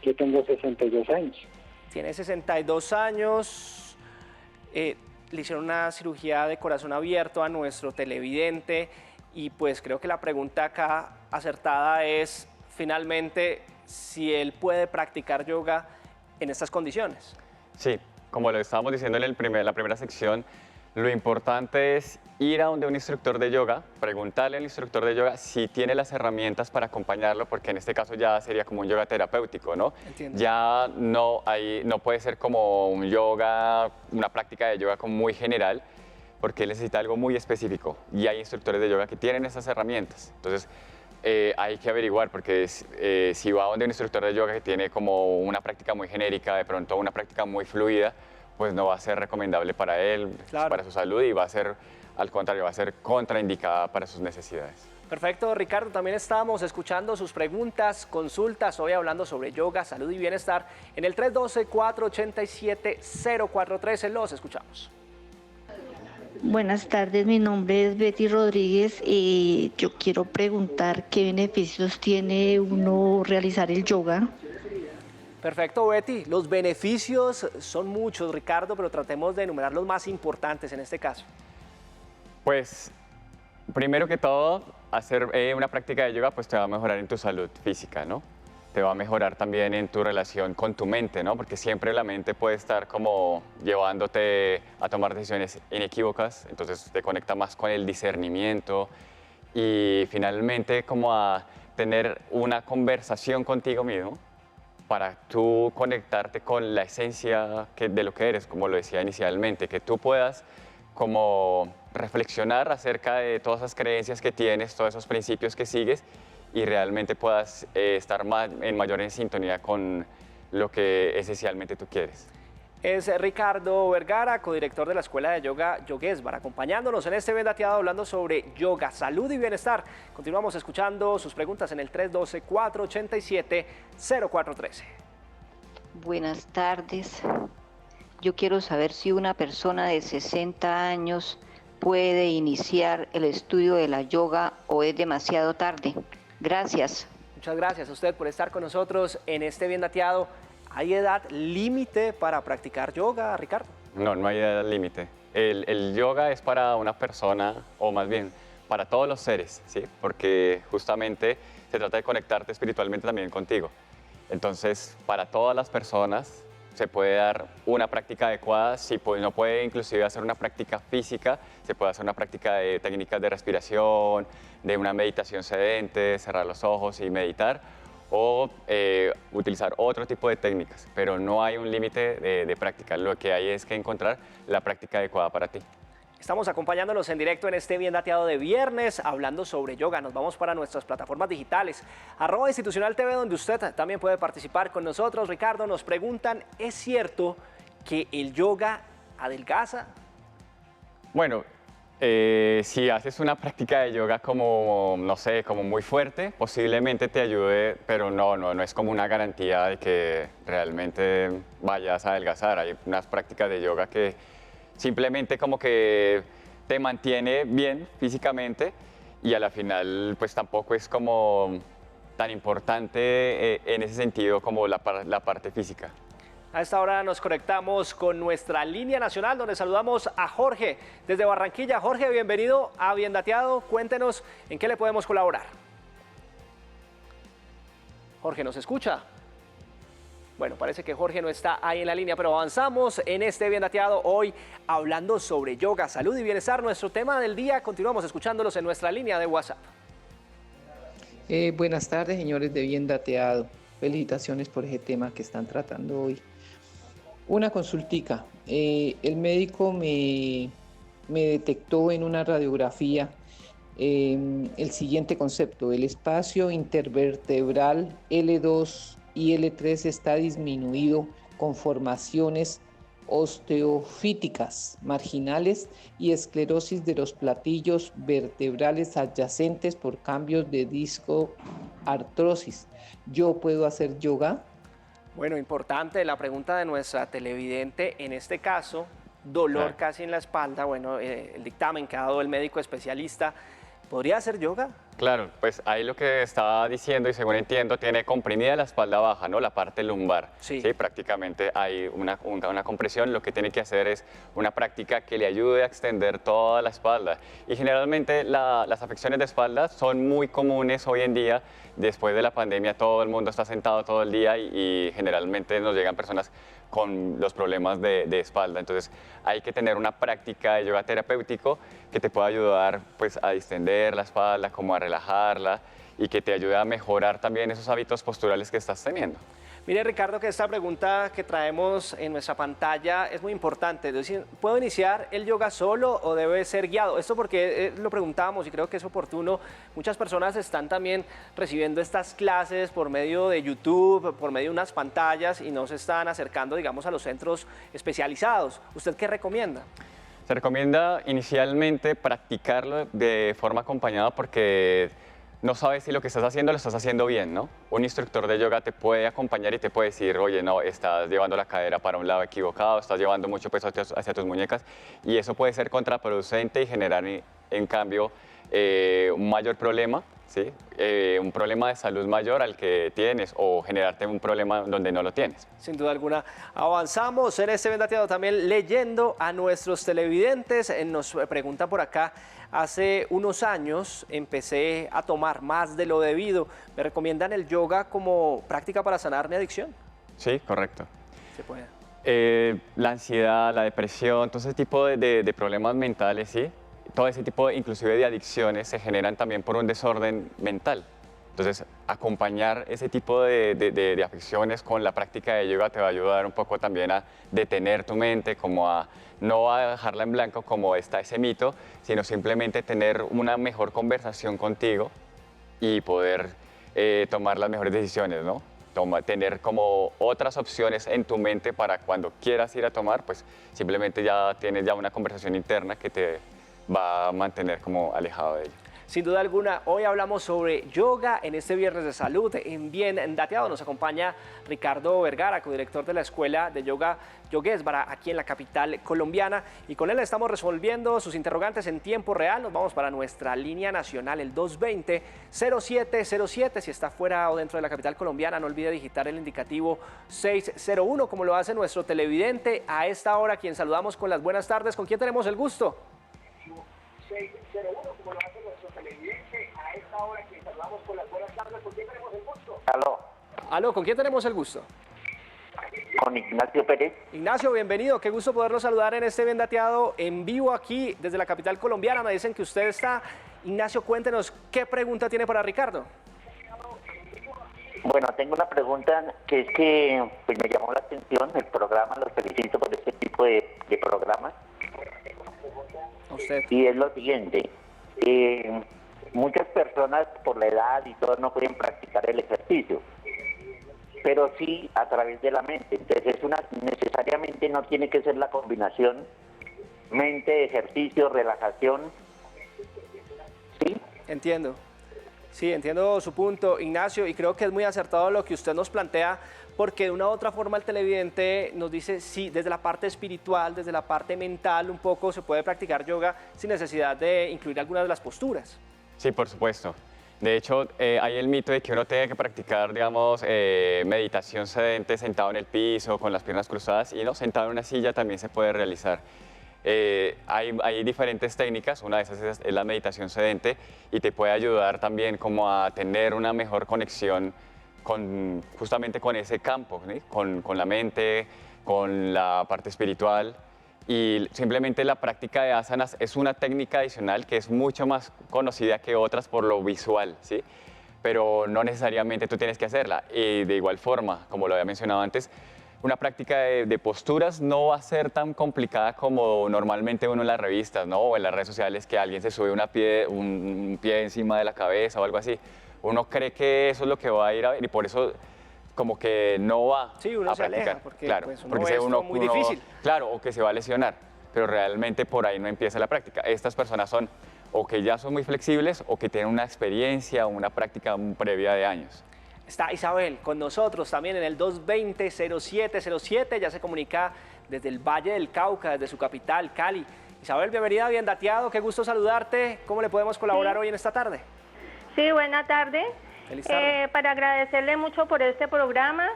yo tengo 62 años. Tiene 62 años, le hicieron una cirugía de corazón abierto a nuestro televidente y pues creo que la pregunta acá acertada es finalmente si él puede practicar yoga en estas condiciones. Sí, como lo estábamos diciendo en la primera sección, lo importante es ir a donde un instructor de yoga, preguntarle al instructor de yoga si tiene las herramientas para acompañarlo, porque en este caso ya sería como un yoga terapéutico, ¿no? Entiendo. Ya no puede ser como un yoga, una práctica de yoga como muy general, porque él necesita algo muy específico y hay instructores de yoga que tienen esas herramientas. Entonces, hay que averiguar, porque si va a donde un instructor de yoga que tiene como una práctica muy genérica, de pronto una práctica muy fluida, pues no va a ser recomendable para él, claro, para su salud, y va a ser, al contrario, va a ser contraindicada para sus necesidades. Perfecto, Ricardo, también estábamos escuchando sus preguntas, consultas, hoy hablando sobre yoga, salud y bienestar, en el 312-487-0413, los escuchamos. Buenas tardes, mi nombre es Betty Rodríguez y yo quiero preguntar qué beneficios tiene uno realizar el yoga. Perfecto, Betty. Los beneficios son muchos, Ricardo, pero tratemos de enumerar los más importantes en este caso. Pues, primero que todo, hacer una práctica de yoga pues te va a mejorar en tu salud física, ¿no? Te va a mejorar también en tu relación con tu mente, ¿no? Porque siempre la mente puede estar como llevándote a tomar decisiones inequívocas, entonces te conecta más con el discernimiento y finalmente como a tener una conversación contigo mismo, para tú conectarte con la esencia de lo que eres, como lo decía inicialmente, que tú puedas como reflexionar acerca de todas esas creencias que tienes, todos esos principios que sigues y realmente puedas estar en mayor sintonía con lo que esencialmente tú quieres. Es Ricardo Vergara, codirector de la Escuela de Yoga Yogesvar, acompañándonos en este Bien Dateado hablando sobre yoga, salud y bienestar. Continuamos escuchando sus preguntas en el 312-487-0413. Buenas tardes. Yo quiero saber si una persona de 60 años puede iniciar el estudio de la yoga o es demasiado tarde. Gracias. Muchas gracias a usted por estar con nosotros en este Bien Dateado. ¿Hay edad límite para practicar yoga, Ricardo? No, no hay edad límite. El yoga es para una persona, o más bien, para todos los seres, ¿sí? Porque justamente se trata de conectarte espiritualmente también contigo. Entonces, para todas las personas se puede dar una práctica adecuada. Si no puede inclusive hacer una práctica física, se puede hacer una práctica de técnicas de respiración, de una meditación sedente, cerrar los ojos y meditar, o utilizar otro tipo de técnicas, pero no hay un límite de práctica. Lo que hay es que encontrar la práctica adecuada para ti. Estamos acompañándolos en directo en este Bien Dateado de viernes, hablando sobre yoga. Nos vamos para nuestras plataformas digitales, @institucionaltv, donde usted también puede participar con nosotros. Ricardo, nos preguntan, ¿es cierto que el yoga adelgaza? Bueno, si haces una práctica de yoga como, no sé, como muy fuerte, posiblemente te ayude, pero no es como una garantía de que realmente vayas a adelgazar. Hay unas prácticas de yoga que simplemente como que te mantiene bien físicamente y a la final pues tampoco es como tan importante en ese sentido como la parte física. A esta hora nos conectamos con nuestra línea nacional, donde saludamos a Jorge desde Barranquilla. Jorge, bienvenido a Bien Dateado. Cuéntenos en qué le podemos colaborar. Jorge, ¿nos escucha? Bueno, parece que Jorge no está ahí en la línea, pero avanzamos en este Bien Dateado hoy hablando sobre yoga, salud y bienestar. Nuestro tema del día, continuamos escuchándolos en nuestra línea de WhatsApp. Buenas tardes, señores de Bien Dateado. Felicitaciones por ese tema que están tratando hoy. Una consultica. El médico me detectó en una radiografía el siguiente concepto: el espacio intervertebral L2 y L3 está disminuido con formaciones osteofíticas marginales y esclerosis de los platillos vertebrales adyacentes por cambios de disco, artrosis. ¿Yo puedo hacer yoga? Bueno, importante la pregunta de nuestra televidente. En este caso, dolor casi en la espalda. Bueno, el dictamen que ha dado el médico especialista, ¿podría hacer yoga? Claro, pues ahí lo que estaba diciendo, y según entiendo, tiene comprimida la espalda baja, ¿no? La parte lumbar. Sí. ¿Sí? Prácticamente hay una compresión. Lo que tiene que hacer es una práctica que le ayude a extender toda la espalda. Y generalmente las afecciones de espalda son muy comunes hoy en día. Después de la pandemia todo el mundo está sentado todo el día y generalmente nos llegan personas con los problemas de espalda. Entonces hay que tener una práctica de yoga terapéutico que te pueda ayudar pues, a distender la espalda, como a relajarla y que te ayude a mejorar también esos hábitos posturales que estás teniendo. Mire, Ricardo, que esta pregunta que traemos en nuestra pantalla es muy importante. Es decir, ¿puedo iniciar el yoga solo o debe ser guiado? Esto porque lo preguntábamos y creo que es oportuno. Muchas personas están también recibiendo estas clases por medio de YouTube, por medio de unas pantallas y no se están acercando, digamos, a los centros especializados. ¿Usted qué recomienda? Se recomienda inicialmente practicarlo de forma acompañada porque no sabes si lo que estás haciendo lo estás haciendo bien, ¿no? Un instructor de yoga te puede acompañar y te puede decir, oye, no, estás llevando la cadera para un lado equivocado, estás llevando mucho peso hacia tus muñecas, y eso puede ser contraproducente y generar, en cambio, un mayor problema, ¿sí? Un problema de salud mayor al que tienes o generarte un problema donde no lo tienes. Sin duda alguna. Avanzamos en este Bien Dateado también leyendo a nuestros televidentes. Nos pregunta por acá, hace unos años empecé a tomar más de lo debido. ¿Me recomiendan el yoga como práctica para sanar mi adicción? Sí, correcto. Se puede. La ansiedad, la depresión, todo ese tipo de problemas mentales, sí. Todo ese tipo, inclusive de adicciones, se generan también por un desorden mental. Entonces, acompañar ese tipo de afecciones con la práctica de yoga te va a ayudar un poco también a detener tu mente, como a no a dejarla en blanco como está ese mito, sino simplemente tener una mejor conversación contigo y poder tomar las mejores decisiones, ¿no? Tener como otras opciones en tu mente para cuando quieras ir a tomar, pues simplemente ya tienes ya una conversación interna que te va a mantener como alejado de ello. Sin duda alguna, hoy hablamos sobre yoga en este Viernes de Salud en Bien Dateado. Nos acompaña Ricardo Vergara, codirector de la Escuela de Yoga Yoguesbara, aquí en la capital colombiana. Y con él estamos resolviendo sus interrogantes en tiempo real. Nos vamos para nuestra línea nacional, el 220-0707. Si está fuera o dentro de la capital colombiana, no olvide digitar el indicativo 601, como lo hace nuestro televidente. A esta hora, quien saludamos con las buenas tardes. ¿Con quién tenemos el gusto? 601, como lo hace nuestro televidente. A esta hora, quien saludamos con las buenas tardes. ¿Con quién tenemos el gusto? Aló. Aló, ¿con quién tenemos el gusto? Con Ignacio Pérez. Ignacio, bienvenido. Qué gusto poderlo saludar en este Bien Dateado en vivo aquí desde la capital colombiana. Me dicen que usted está. Ignacio, cuéntenos, ¿qué pregunta tiene para Ricardo? Bueno, tengo una pregunta que es que pues, me llamó la atención el programa. Los felicito por este tipo de programas. Usted. Y es lo siguiente, muchas personas por la edad y todo no pueden practicar el ejercicio, pero sí a través de la mente. Entonces necesariamente no tiene que ser la combinación mente, ejercicio, relajación. ¿Sí? Entiendo. Sí, entiendo su punto, Ignacio, y creo que es muy acertado lo que usted nos plantea, porque de una u otra forma el televidente nos dice, sí, desde la parte espiritual, desde la parte mental un poco se puede practicar yoga sin necesidad de incluir algunas de las posturas. Sí, por supuesto. De hecho, hay el mito de que uno tiene que practicar, digamos, meditación sedente sentado en el piso, con las piernas cruzadas, y no, sentado en una silla también se puede realizar. Hay diferentes técnicas, una de esas es la meditación sedente y te puede ayudar también como a tener una mejor conexión justamente con ese campo, ¿sí? con la mente, con la parte espiritual. Y simplemente la práctica de asanas es una técnica adicional que es mucho más conocida que otras por lo visual, ¿sí? Pero no necesariamente tú tienes que hacerla. Y de igual forma, como lo había mencionado antes, una práctica de posturas no va a ser tan complicada como normalmente uno en las revistas, ¿no? O en las redes sociales, que alguien se sube un pie encima de la cabeza o algo así. Uno cree que eso es lo que va a ir a ver y por eso como que no va uno a se practicar. aleja porque, claro, pues, porque es muy difícil. Claro, o que se va a lesionar, pero realmente por ahí no empieza la práctica. Estas personas son o que ya son muy flexibles o que tienen una experiencia o una práctica previa de años. Está Isabel con nosotros también en el 220-0707, ya se comunica desde el Valle del Cauca, desde su capital, Cali. Isabel, bienvenida, bien dateado, qué gusto saludarte. ¿Cómo le podemos colaborar hoy en esta tarde? Sí, buena tarde. Feliz tarde. Para agradecerle mucho por este programa,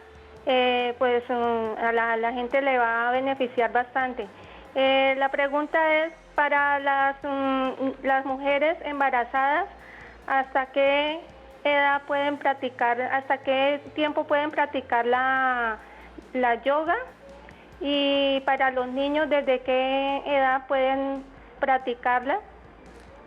a la gente le va a beneficiar bastante. La pregunta es para las mujeres embarazadas, ¿hasta qué edad pueden practicar, hasta qué tiempo pueden practicar la yoga? Y para los niños, ¿desde qué edad pueden practicarla?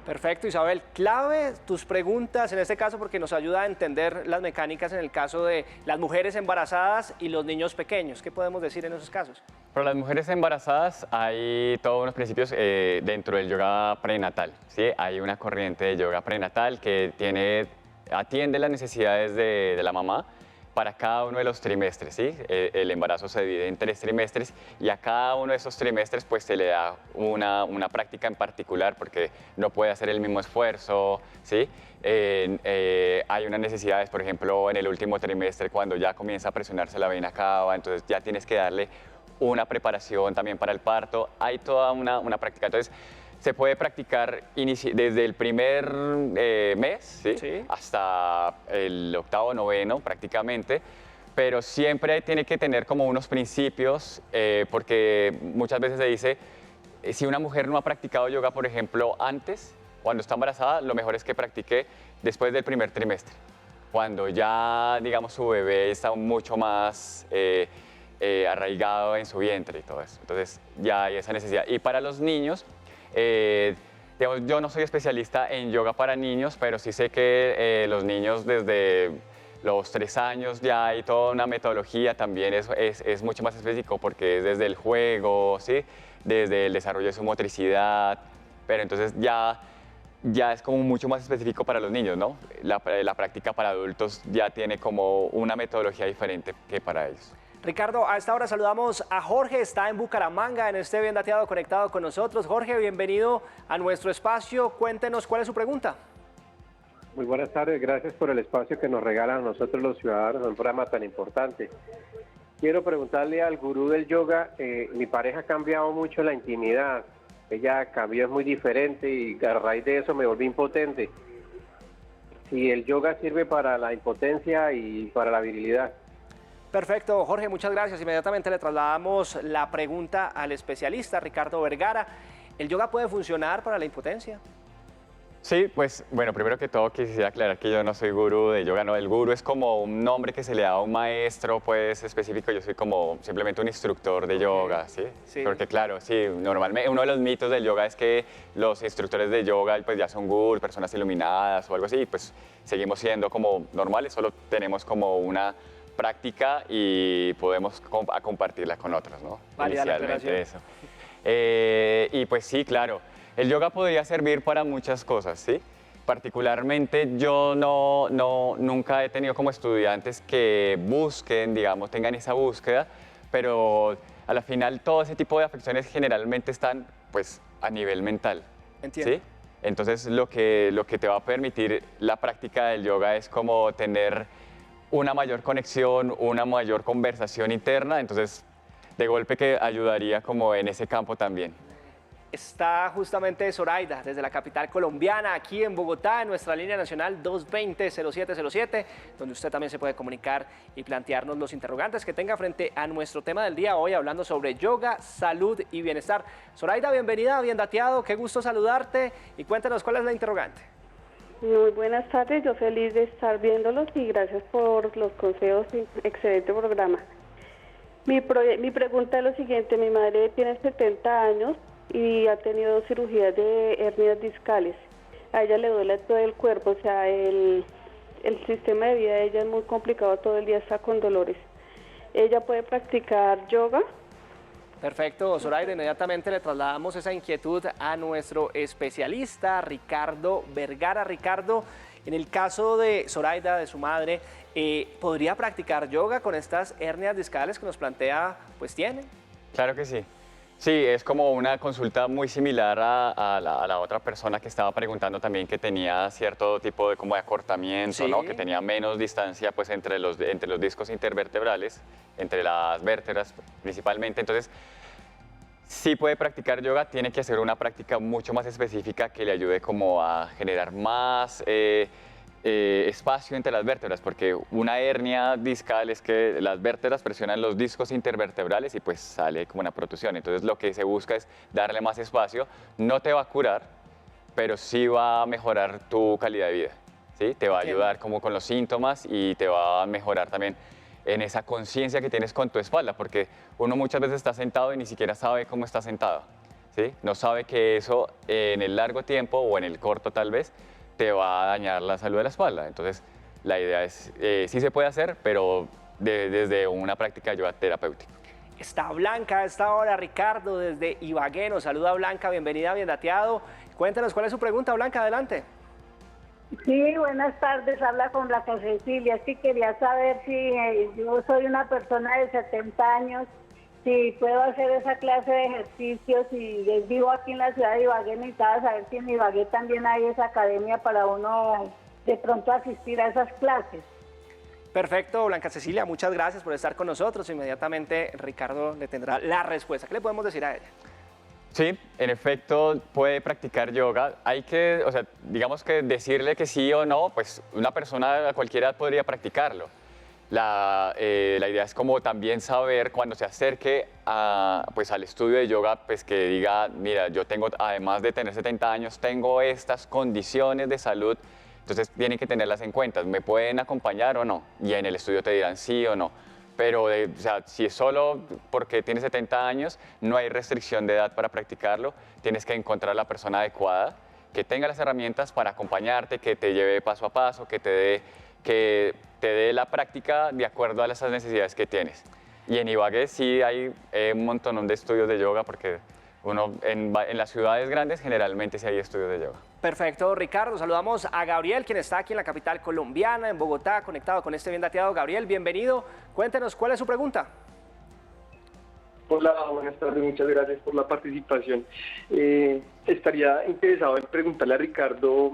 Perfecto, Isabel. Clave tus preguntas en este caso porque nos ayuda a entender las mecánicas en el caso de las mujeres embarazadas y los niños pequeños. ¿Qué podemos decir en esos casos? Para las mujeres embarazadas hay todos unos principios dentro del yoga prenatal, ¿sí? Hay una corriente de yoga prenatal que atiende las necesidades de la mamá para cada uno de los trimestres, ¿sí? El embarazo se divide en 3 trimestres y a cada uno de esos trimestres pues se le da una práctica en particular porque no puede hacer el mismo esfuerzo, ¿sí? Hay unas necesidades, por ejemplo, en el último trimestre cuando ya comienza a presionarse la vena cava, entonces ya tienes que darle una preparación también para el parto, hay toda una práctica. Entonces, se puede practicar desde el primer mes, ¿sí? Sí, hasta el 8º, 9º prácticamente, pero siempre tiene que tener como unos principios, porque muchas veces se dice, si una mujer no ha practicado yoga, por ejemplo, antes, cuando está embarazada, lo mejor es que practique después del primer trimestre, cuando ya, digamos, su bebé está mucho más arraigado en su vientre y todo eso. Entonces, ya hay esa necesidad. Y para los niños, digamos, yo no soy especialista en yoga para niños, pero sí sé que los niños desde los 3 años ya hay toda una metodología, también es mucho más específico porque es desde el juego, ¿sí? Desde el desarrollo de su motricidad, pero entonces ya es como mucho más específico para los niños, ¿no? La práctica para adultos ya tiene como una metodología diferente que para ellos. Ricardo, a esta hora saludamos a Jorge, está en Bucaramanga, en este Bien Dateado conectado con nosotros. Jorge, bienvenido a nuestro espacio. Cuéntenos cuál es su pregunta. Muy buenas tardes, gracias por el espacio que nos regalan a nosotros los ciudadanos en un programa tan importante. Quiero preguntarle al gurú del yoga, mi pareja ha cambiado mucho en la intimidad, ella cambió, es muy diferente y a raíz de eso me volví impotente. Si el yoga sirve para la impotencia y para la virilidad. Perfecto, Jorge, muchas gracias. Inmediatamente le trasladamos la pregunta al especialista Ricardo Vergara. ¿El yoga puede funcionar para la impotencia? Sí, pues bueno, primero que todo quisiera aclarar que yo no soy gurú de yoga, no, el gurú es como un nombre que se le da a un maestro pues específico, yo soy como simplemente un instructor de yoga, ¿sí? Sí. Porque claro, sí, normalmente uno de los mitos del yoga es que los instructores de yoga pues ya son gurús, personas iluminadas o algo así, pues seguimos siendo como normales, solo tenemos como una práctica y podemos compartirla con otros, ¿no? Válida la aclaración. Eso. Y pues sí, claro, el yoga podría servir para muchas cosas, ¿sí? Particularmente yo nunca he tenido como estudiantes que busquen, digamos, tengan esa búsqueda, pero a la final todo ese tipo de afecciones generalmente están pues a nivel mental. Entiendo. ¿Sí? Entonces lo que te va a permitir la práctica del yoga es como tener una mayor conexión, una mayor conversación interna, entonces de golpe que ayudaría como en ese campo también. Está justamente Zoraida, desde la capital colombiana, aquí en Bogotá, en nuestra línea nacional 220-0707, donde usted también se puede comunicar y plantearnos los interrogantes que tenga frente a nuestro tema del día hoy, hablando sobre yoga, salud y bienestar. Zoraida, bienvenida a Bien Dateado, qué gusto saludarte y cuéntanos cuál es la interrogante. Muy buenas tardes, yo feliz de estar viéndolos y gracias por los consejos y excelente programa. Mi pregunta es lo siguiente: mi madre tiene 70 años y ha tenido 2 cirugías de hernias discales. A ella le duele todo el cuerpo, o sea, el sistema de vida de ella es muy complicado, todo el día está con dolores. ¿Ella puede practicar yoga? Perfecto, Zoraida, inmediatamente le trasladamos esa inquietud a nuestro especialista, Ricardo Vergara. Ricardo, en el caso de Zoraida, de su madre, ¿podría practicar yoga con estas hernias discales que nos plantea, pues tiene? Claro que sí. Sí, es como una consulta muy similar a la otra persona que estaba preguntando también, que tenía cierto tipo de como de acortamiento, Sí. ¿no? Que tenía menos distancia pues entre los discos intervertebrales, entre las vértebras principalmente. Entonces, sí puede practicar yoga, tiene que hacer una práctica mucho más específica que le ayude como a generar más espacio entre las vértebras, porque una hernia discal es que las vértebras presionan los discos intervertebrales y pues sale como una protusión. Entonces lo que se busca es darle más espacio. No te va a curar, pero sí va a mejorar tu calidad de vida, ¿sí? Te va a ayudar como con los síntomas y te va a mejorar también en esa conciencia que tienes con tu espalda, porque uno muchas veces está sentado y ni siquiera sabe cómo está sentado, ¿sí? No sabe que eso en el largo tiempo o en el corto tal vez te va a dañar la salud de la espalda. Entonces, la idea es, sí se puede hacer, pero desde una práctica de yoga terapéutica. Está Blanca a esta hora, Ricardo, desde Ibagué. Nos saluda Blanca, bienvenida a Bien Dateado. Cuéntanos cuál es su pregunta, Blanca, adelante. Sí, buenas tardes, habla con Blanca Cecilia. Sí, quería saber si yo soy una persona de 70 años, si puedo hacer esa clase de ejercicios, y vivo aquí en la ciudad de Ibagué, necesitaba saber si en Ibagué también hay esa academia para uno de pronto asistir a esas clases. Perfecto, Blanca Cecilia, muchas gracias por estar con nosotros. Inmediatamente Ricardo le tendrá la respuesta. ¿Qué le podemos decir a ella? Sí, en efecto puede practicar yoga. Hay que, o sea, digamos que decirle que sí o no, pues una persona a cualquier edad podría practicarlo. La idea es como también saber cuando se acerque pues al estudio de yoga, pues que diga, mira, yo tengo, además de tener 70 años, tengo estas condiciones de salud, entonces tienen que tenerlas en cuenta. ¿Me pueden acompañar o no? Y en el estudio te dirán sí o no. Pero, o sea, si es solo porque tienes 70 años, no hay restricción de edad para practicarlo. Tienes que encontrar la persona adecuada, que tenga las herramientas para acompañarte, que te lleve paso a paso, que te dé la práctica de acuerdo a esas necesidades que tienes. Y en Ibagué sí hay un montón de estudios de yoga, porque en las ciudades grandes generalmente sí hay estudios de yoga. Perfecto, Ricardo. Saludamos a Gabriel, quien está aquí en la capital colombiana, en Bogotá, conectado con este Bien Dateado. Gabriel, bienvenido. Cuéntenos, ¿cuál es su pregunta? Hola, buenas tardes, muchas gracias por la participación. Estaría interesado en preguntarle a Ricardo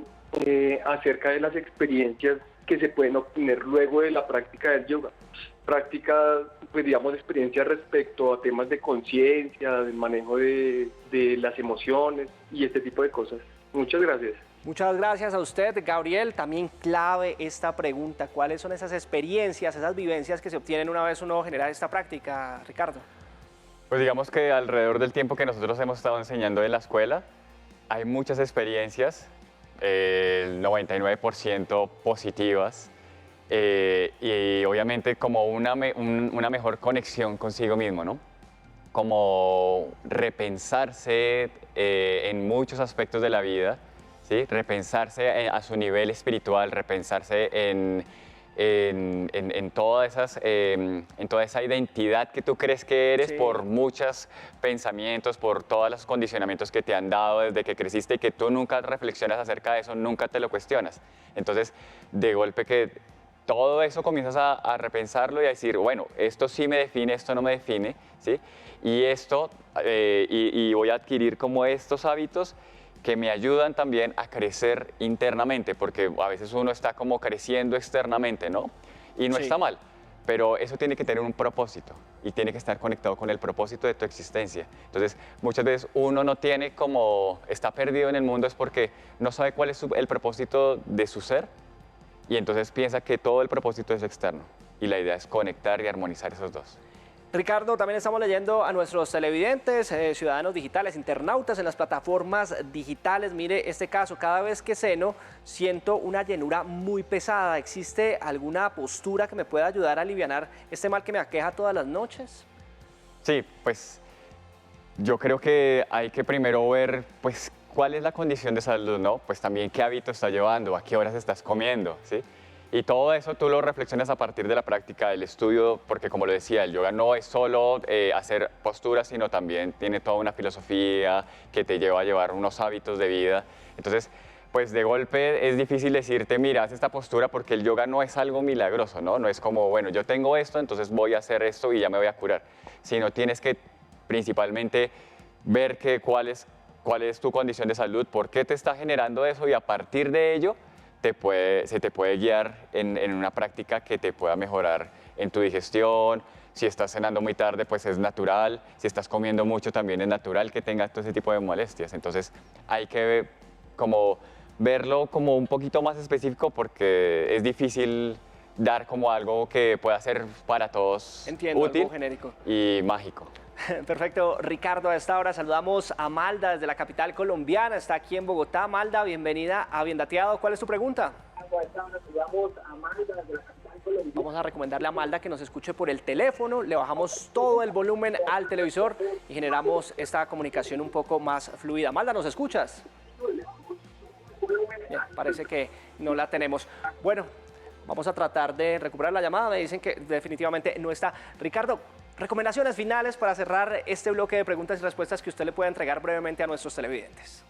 acerca de las experiencias que se pueden obtener luego de la práctica del yoga. Pues digamos, experiencias respecto a temas de conciencia, del manejo de las emociones y este tipo de cosas. Muchas gracias. Muchas gracias a usted, Gabriel. También clave esta pregunta: ¿cuáles son esas experiencias, esas vivencias que se obtienen una vez uno genera esta práctica, Ricardo? Pues digamos que alrededor del tiempo que nosotros hemos estado enseñando en la escuela, hay muchas experiencias, el 99% positivas, y obviamente como una mejor conexión consigo mismo, ¿no? Como repensarse en muchos aspectos de la vida, ¿sí? Repensarse a su nivel espiritual, repensarse en toda esa identidad que tú crees que eres, sí, por muchos pensamientos, por todos los condicionamientos que te han dado desde que creciste y que tú nunca reflexionas acerca de eso, nunca te lo cuestionas. Entonces, de golpe que todo eso comienzas a repensarlo y a decir, bueno, esto sí me define, esto no me define, ¿sí? Y esto, y voy a adquirir como estos hábitos que me ayudan también a crecer internamente, porque a veces uno está como creciendo externamente, ¿no? Y no, sí, está mal, pero eso tiene que tener un propósito y tiene que estar conectado con el propósito de tu existencia. Entonces, muchas veces uno no tiene como, está perdido en el mundo es porque no sabe cuál es el propósito de su ser y entonces piensa que todo el propósito es externo y la idea es conectar y armonizar esos dos. Ricardo, también estamos leyendo a nuestros televidentes, ciudadanos digitales, internautas en las plataformas digitales. Mire este caso, cada vez que ceno siento una llenura muy pesada. ¿Existe alguna postura que me pueda ayudar a alivianar este mal que me aqueja todas las noches? Sí, pues yo creo que hay que primero ver pues cuál es la condición de salud, ¿no? Pues también qué hábito estás llevando, a qué horas estás comiendo, ¿sí? Y todo eso tú lo reflexionas a partir de la práctica del estudio, porque como lo decía, el yoga no es solo hacer posturas, sino también tiene toda una filosofía que te lleva a llevar unos hábitos de vida. Entonces, pues de golpe es difícil decirte, mira, haz esta postura, porque el yoga no es algo milagroso, ¿no? No es como, bueno, yo tengo esto, entonces voy a hacer esto y ya me voy a curar. Sino tienes que principalmente ver cuál es tu condición de salud, por qué te está generando eso y a partir de ello, se te puede guiar en una práctica que te pueda mejorar en tu digestión. Si estás cenando muy tarde, pues es natural. Si estás comiendo mucho, también es natural que tengas todo ese tipo de molestias. Entonces hay que como verlo como un poquito más específico porque es difícil dar como algo que pueda ser para todos útil algo genérico y mágico. Perfecto, Ricardo, a esta hora saludamos a Malda desde la capital colombiana, está aquí en Bogotá. Malda, bienvenida a Bien Dateado. ¿Cuál es tu pregunta? Vamos a recomendarle a Malda que nos escuche por el teléfono, le bajamos todo el volumen al televisor y generamos esta comunicación un poco más fluida. Malda, ¿nos escuchas? Bien, parece que no la tenemos. Bueno, vamos a tratar de recuperar la llamada, me dicen que definitivamente no está. Ricardo, recomendaciones finales para cerrar este bloque de preguntas y respuestas que usted le pueda entregar brevemente a nuestros televidentes.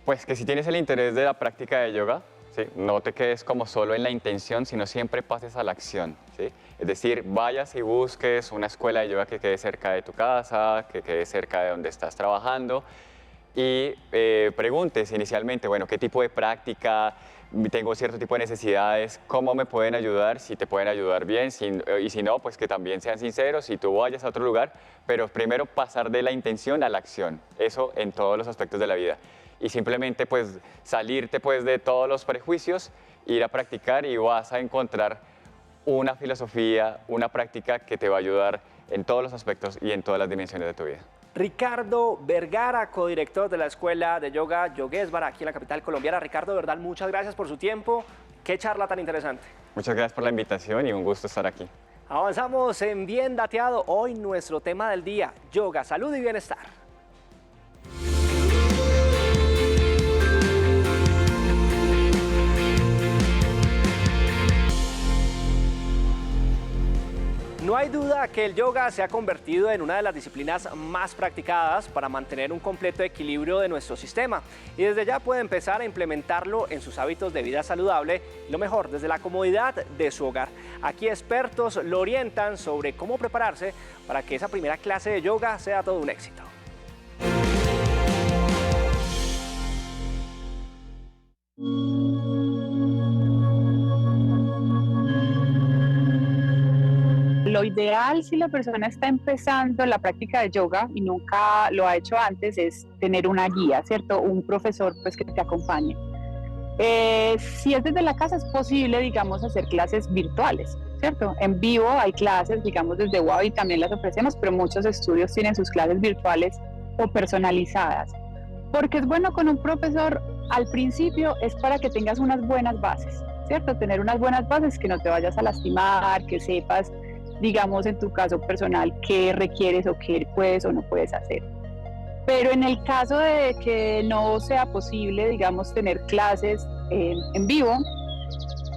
Pues que si tienes el interés de la práctica de yoga, ¿sí? No te quedes como solo en la intención, sino siempre pases a la acción, ¿sí? Es decir, vayas y busques una escuela de yoga que quede cerca de tu casa, que quede cerca de donde estás trabajando y preguntes inicialmente, bueno, ¿qué tipo de práctica? Tengo cierto tipo de necesidades, ¿cómo me pueden ayudar? Si te pueden ayudar bien, y si no, pues que también sean sinceros, si tú vayas a otro lugar, pero primero pasar de la intención a la acción, eso en todos los aspectos de la vida. Y simplemente pues salirte pues de todos los prejuicios, ir a practicar y vas a encontrar una filosofía, una práctica que te va a ayudar en todos los aspectos y en todas las dimensiones de tu vida. Ricardo Vergara, codirector de la Escuela de Yoga Yogesvara aquí en la capital colombiana. Ricardo, de verdad, muchas gracias por su tiempo. Qué charla tan interesante. Muchas gracias por la invitación y un gusto estar aquí. Avanzamos en Bien Dateado. Hoy nuestro tema del día, yoga, salud y bienestar. No hay duda que el yoga se ha convertido en una de las disciplinas más practicadas para mantener un completo equilibrio de nuestro sistema y desde ya puede empezar a implementarlo en sus hábitos de vida saludable y lo mejor, desde la comodidad de su hogar. Aquí expertos lo orientan sobre cómo prepararse para que esa primera clase de yoga sea todo un éxito. Lo ideal si la persona está empezando la práctica de yoga y nunca lo ha hecho antes es tener una guía, ¿cierto? Un profesor pues que te acompañe. Si es desde la casa es posible, digamos, hacer clases virtuales, ¿cierto? En vivo hay clases, digamos, desde Huawei también las ofrecemos, pero muchos estudios tienen sus clases virtuales o personalizadas. Porque es bueno con un profesor al principio es para que tengas unas buenas bases, ¿cierto? Tener unas buenas bases, que no te vayas a lastimar, que sepas, digamos, en tu caso personal, qué requieres o qué puedes o no puedes hacer. Pero en el caso de que no sea posible, digamos, tener clases en vivo,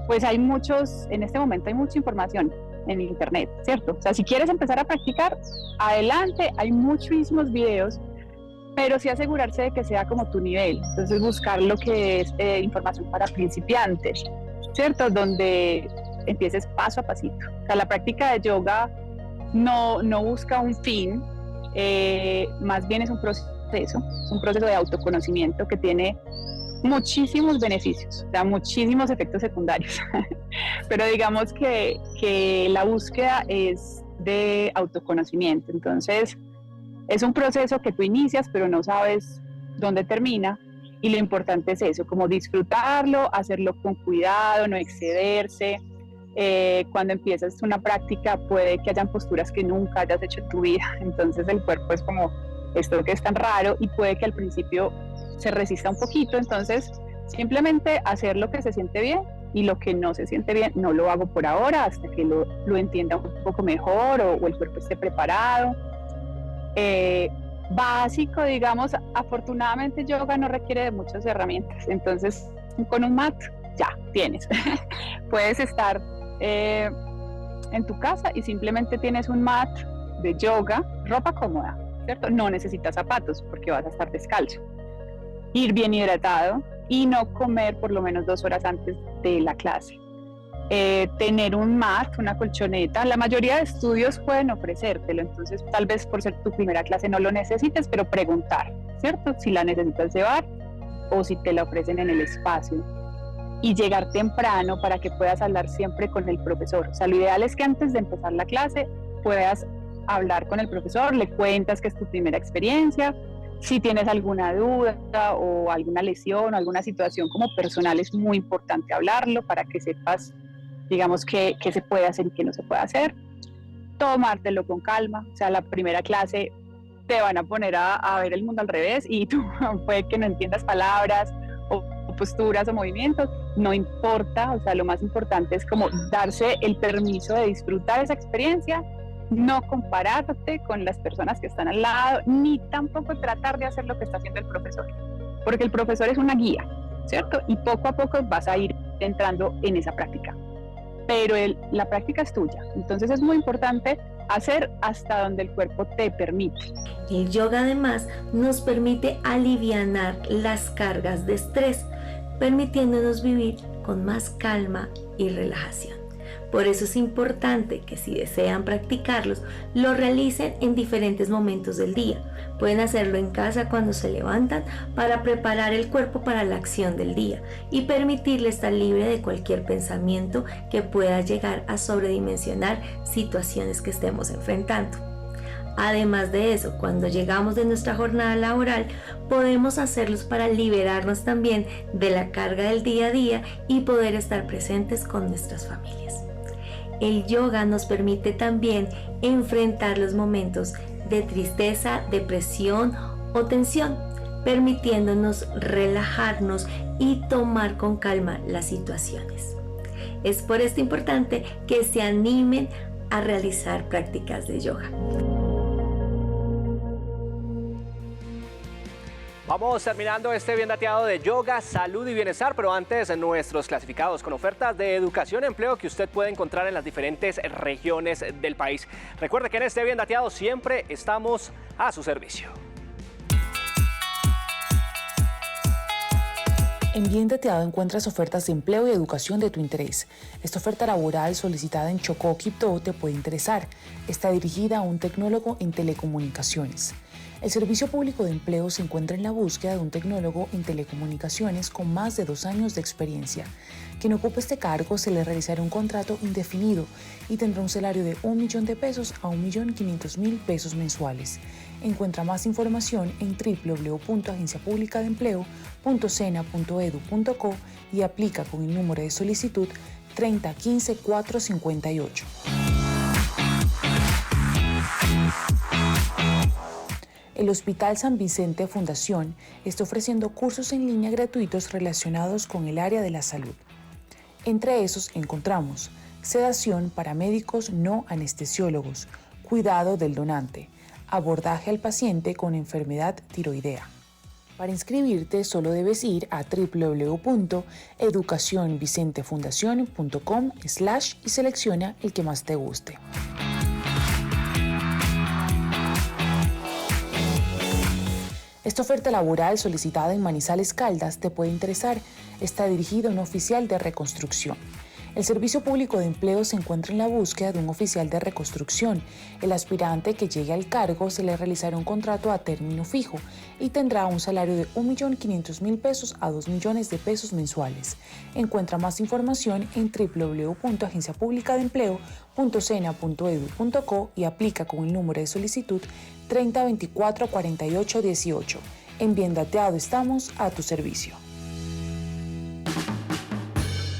pues hay en este momento hay mucha información en internet, ¿cierto? O sea, si quieres empezar a practicar, adelante, hay muchísimos videos, pero sí asegurarse de que sea como tu nivel. Entonces buscar lo que es información para principiantes, ¿cierto? Donde empieces paso a pasito. O sea, la práctica de yoga no busca un fin, más bien es un proceso de autoconocimiento que tiene muchísimos beneficios, o sea, muchísimos efectos secundarios, pero digamos que la búsqueda es de autoconocimiento, entonces es un proceso que tú inicias pero no sabes dónde termina, y lo importante es eso, como disfrutarlo, hacerlo con cuidado, no excederse. Cuando empiezas una práctica puede que hayan posturas que nunca hayas hecho en tu vida, entonces el cuerpo es como, esto que es tan raro, y puede que al principio se resista un poquito, entonces simplemente hacer lo que se siente bien, y lo que no se siente bien no lo hago por ahora hasta que lo entienda un poco mejor o el cuerpo esté preparado. Básico, digamos, afortunadamente yoga no requiere de muchas herramientas, entonces con un mat ya tienes. Puedes estar en tu casa y simplemente tienes un mat de yoga, ropa cómoda, ¿cierto? No necesitas zapatos porque vas a estar descalzo. Ir bien hidratado y no comer por lo menos 2 horas antes de la clase. Tener un mat, una colchoneta, la mayoría de estudios pueden ofrecértelo, entonces tal vez por ser tu primera clase no lo necesites, pero preguntar, ¿cierto? Si la necesitas llevar o si te la ofrecen en el espacio. Y llegar temprano para que puedas hablar siempre con el profesor. O sea, lo ideal es que antes de empezar la clase puedas hablar con el profesor, le cuentas que es tu primera experiencia. Si tienes alguna duda o alguna lesión o alguna situación como personal, es muy importante hablarlo para que sepas, digamos, qué se puede hacer y qué no se puede hacer. Tomártelo con calma, o sea, la primera clase te van a poner a ver el mundo al revés y tú puede que no entiendas palabras o posturas o movimientos, no importa, o sea, lo más importante es como darse el permiso de disfrutar esa experiencia, no compararte con las personas que están al lado, ni tampoco tratar de hacer lo que está haciendo el profesor, porque el profesor es una guía, ¿cierto? Y poco a poco vas a ir entrando en esa práctica, pero la práctica es tuya, entonces es muy importante hacer hasta donde el cuerpo te permite. El yoga además nos permite alivianar las cargas de estrés, permitiéndonos vivir con más calma y relajación. Por eso es importante que si desean practicarlos, lo realicen en diferentes momentos del día. Pueden hacerlo en casa cuando se levantan para preparar el cuerpo para la acción del día y permitirle estar libre de cualquier pensamiento que pueda llegar a sobredimensionar situaciones que estemos enfrentando. Además de eso, cuando llegamos de nuestra jornada laboral, podemos hacerlos para liberarnos también de la carga del día a día y poder estar presentes con nuestras familias. El yoga nos permite también enfrentar los momentos de tristeza, depresión o tensión, permitiéndonos relajarnos y tomar con calma las situaciones. Es por esto importante que se animen a realizar prácticas de yoga. Vamos terminando este bien dateado de yoga, salud y bienestar, pero antes nuestros clasificados con ofertas de educación y empleo que usted puede encontrar en las diferentes regiones del país. Recuerde que en este bien dateado siempre estamos a su servicio. En Bien Dateado encuentras ofertas de empleo y educación de tu interés. Esta oferta laboral solicitada en Chocó, Quibdó, te puede interesar. Está dirigida a un tecnólogo en telecomunicaciones. El Servicio Público de Empleo se encuentra en la búsqueda de un tecnólogo en telecomunicaciones con más de 2 años de experiencia. Quien ocupe este cargo se le realizará un contrato indefinido y tendrá un salario de 1 millón de pesos a 1.500.000 pesos mensuales. Encuentra más información en www.agenciapublicadeempleo.sena.edu.co y aplica con el número de solicitud 3015-458. El Hospital San Vicente Fundación está ofreciendo cursos en línea gratuitos relacionados con el área de la salud. Entre esos encontramos sedación para médicos no anestesiólogos, cuidado del donante, abordaje al paciente con enfermedad tiroidea. Para inscribirte solo debes ir a www.educacionvicentefundacion.com/ y selecciona el que más te guste. Esta oferta laboral solicitada en Manizales Caldas te puede interesar. Está dirigida a un oficial de reconstrucción. El Servicio Público de Empleo se encuentra en la búsqueda de un oficial de reconstrucción. El aspirante que llegue al cargo se le realizará un contrato a término fijo y tendrá un salario de 1.500.000 pesos a 2 millones de pesos mensuales. Encuentra más información en www.agenciapublicadeempleo.sena.edu.co y aplica con el número de solicitud 3024-4818. En Bien Dateado estamos a tu servicio.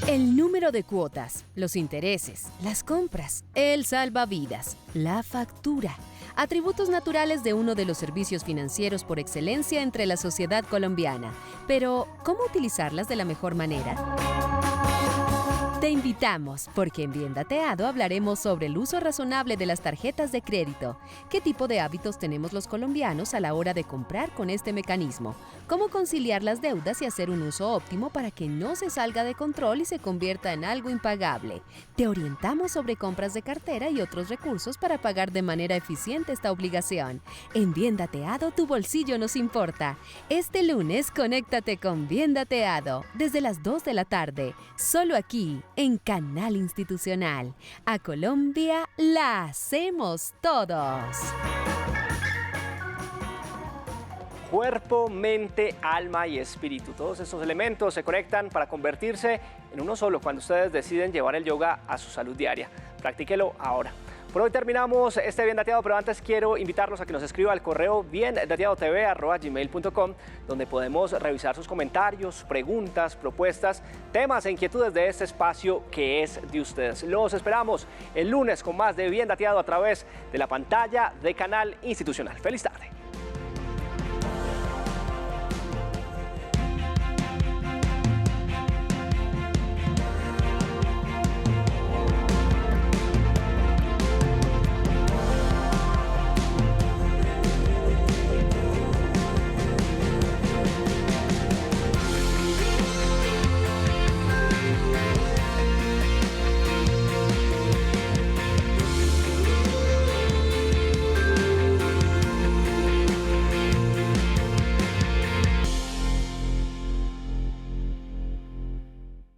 El número de cuotas, los intereses, las compras, el salvavidas, la factura. Atributos naturales de uno de los servicios financieros por excelencia entre la sociedad colombiana. Pero, ¿cómo utilizarlas de la mejor manera? Te invitamos, porque en Bien Dateado hablaremos sobre el uso razonable de las tarjetas de crédito, qué tipo de hábitos tenemos los colombianos a la hora de comprar con este mecanismo, cómo conciliar las deudas y hacer un uso óptimo para que no se salga de control y se convierta en algo impagable. Te orientamos sobre compras de cartera y otros recursos para pagar de manera eficiente esta obligación. En Bien Dateado, tu bolsillo nos importa. Este lunes, conéctate con Bien Dateado, desde las 2 de la tarde, solo aquí, en Canal Institucional. A Colombia la hacemos todos. Cuerpo, mente, alma y espíritu. Todos estos elementos se conectan para convertirse en uno solo cuando ustedes deciden llevar el yoga a su salud diaria. Practíquelo ahora. Por hoy terminamos este Bien Dateado, pero antes quiero invitarlos a que nos escriban al correo biendateadotv@gmail.com, donde podemos revisar sus comentarios, preguntas, propuestas, temas e inquietudes de este espacio que es de ustedes. Los esperamos el lunes con más de Bien Dateado a través de la pantalla de Canal Institucional. ¡Feliz tarde!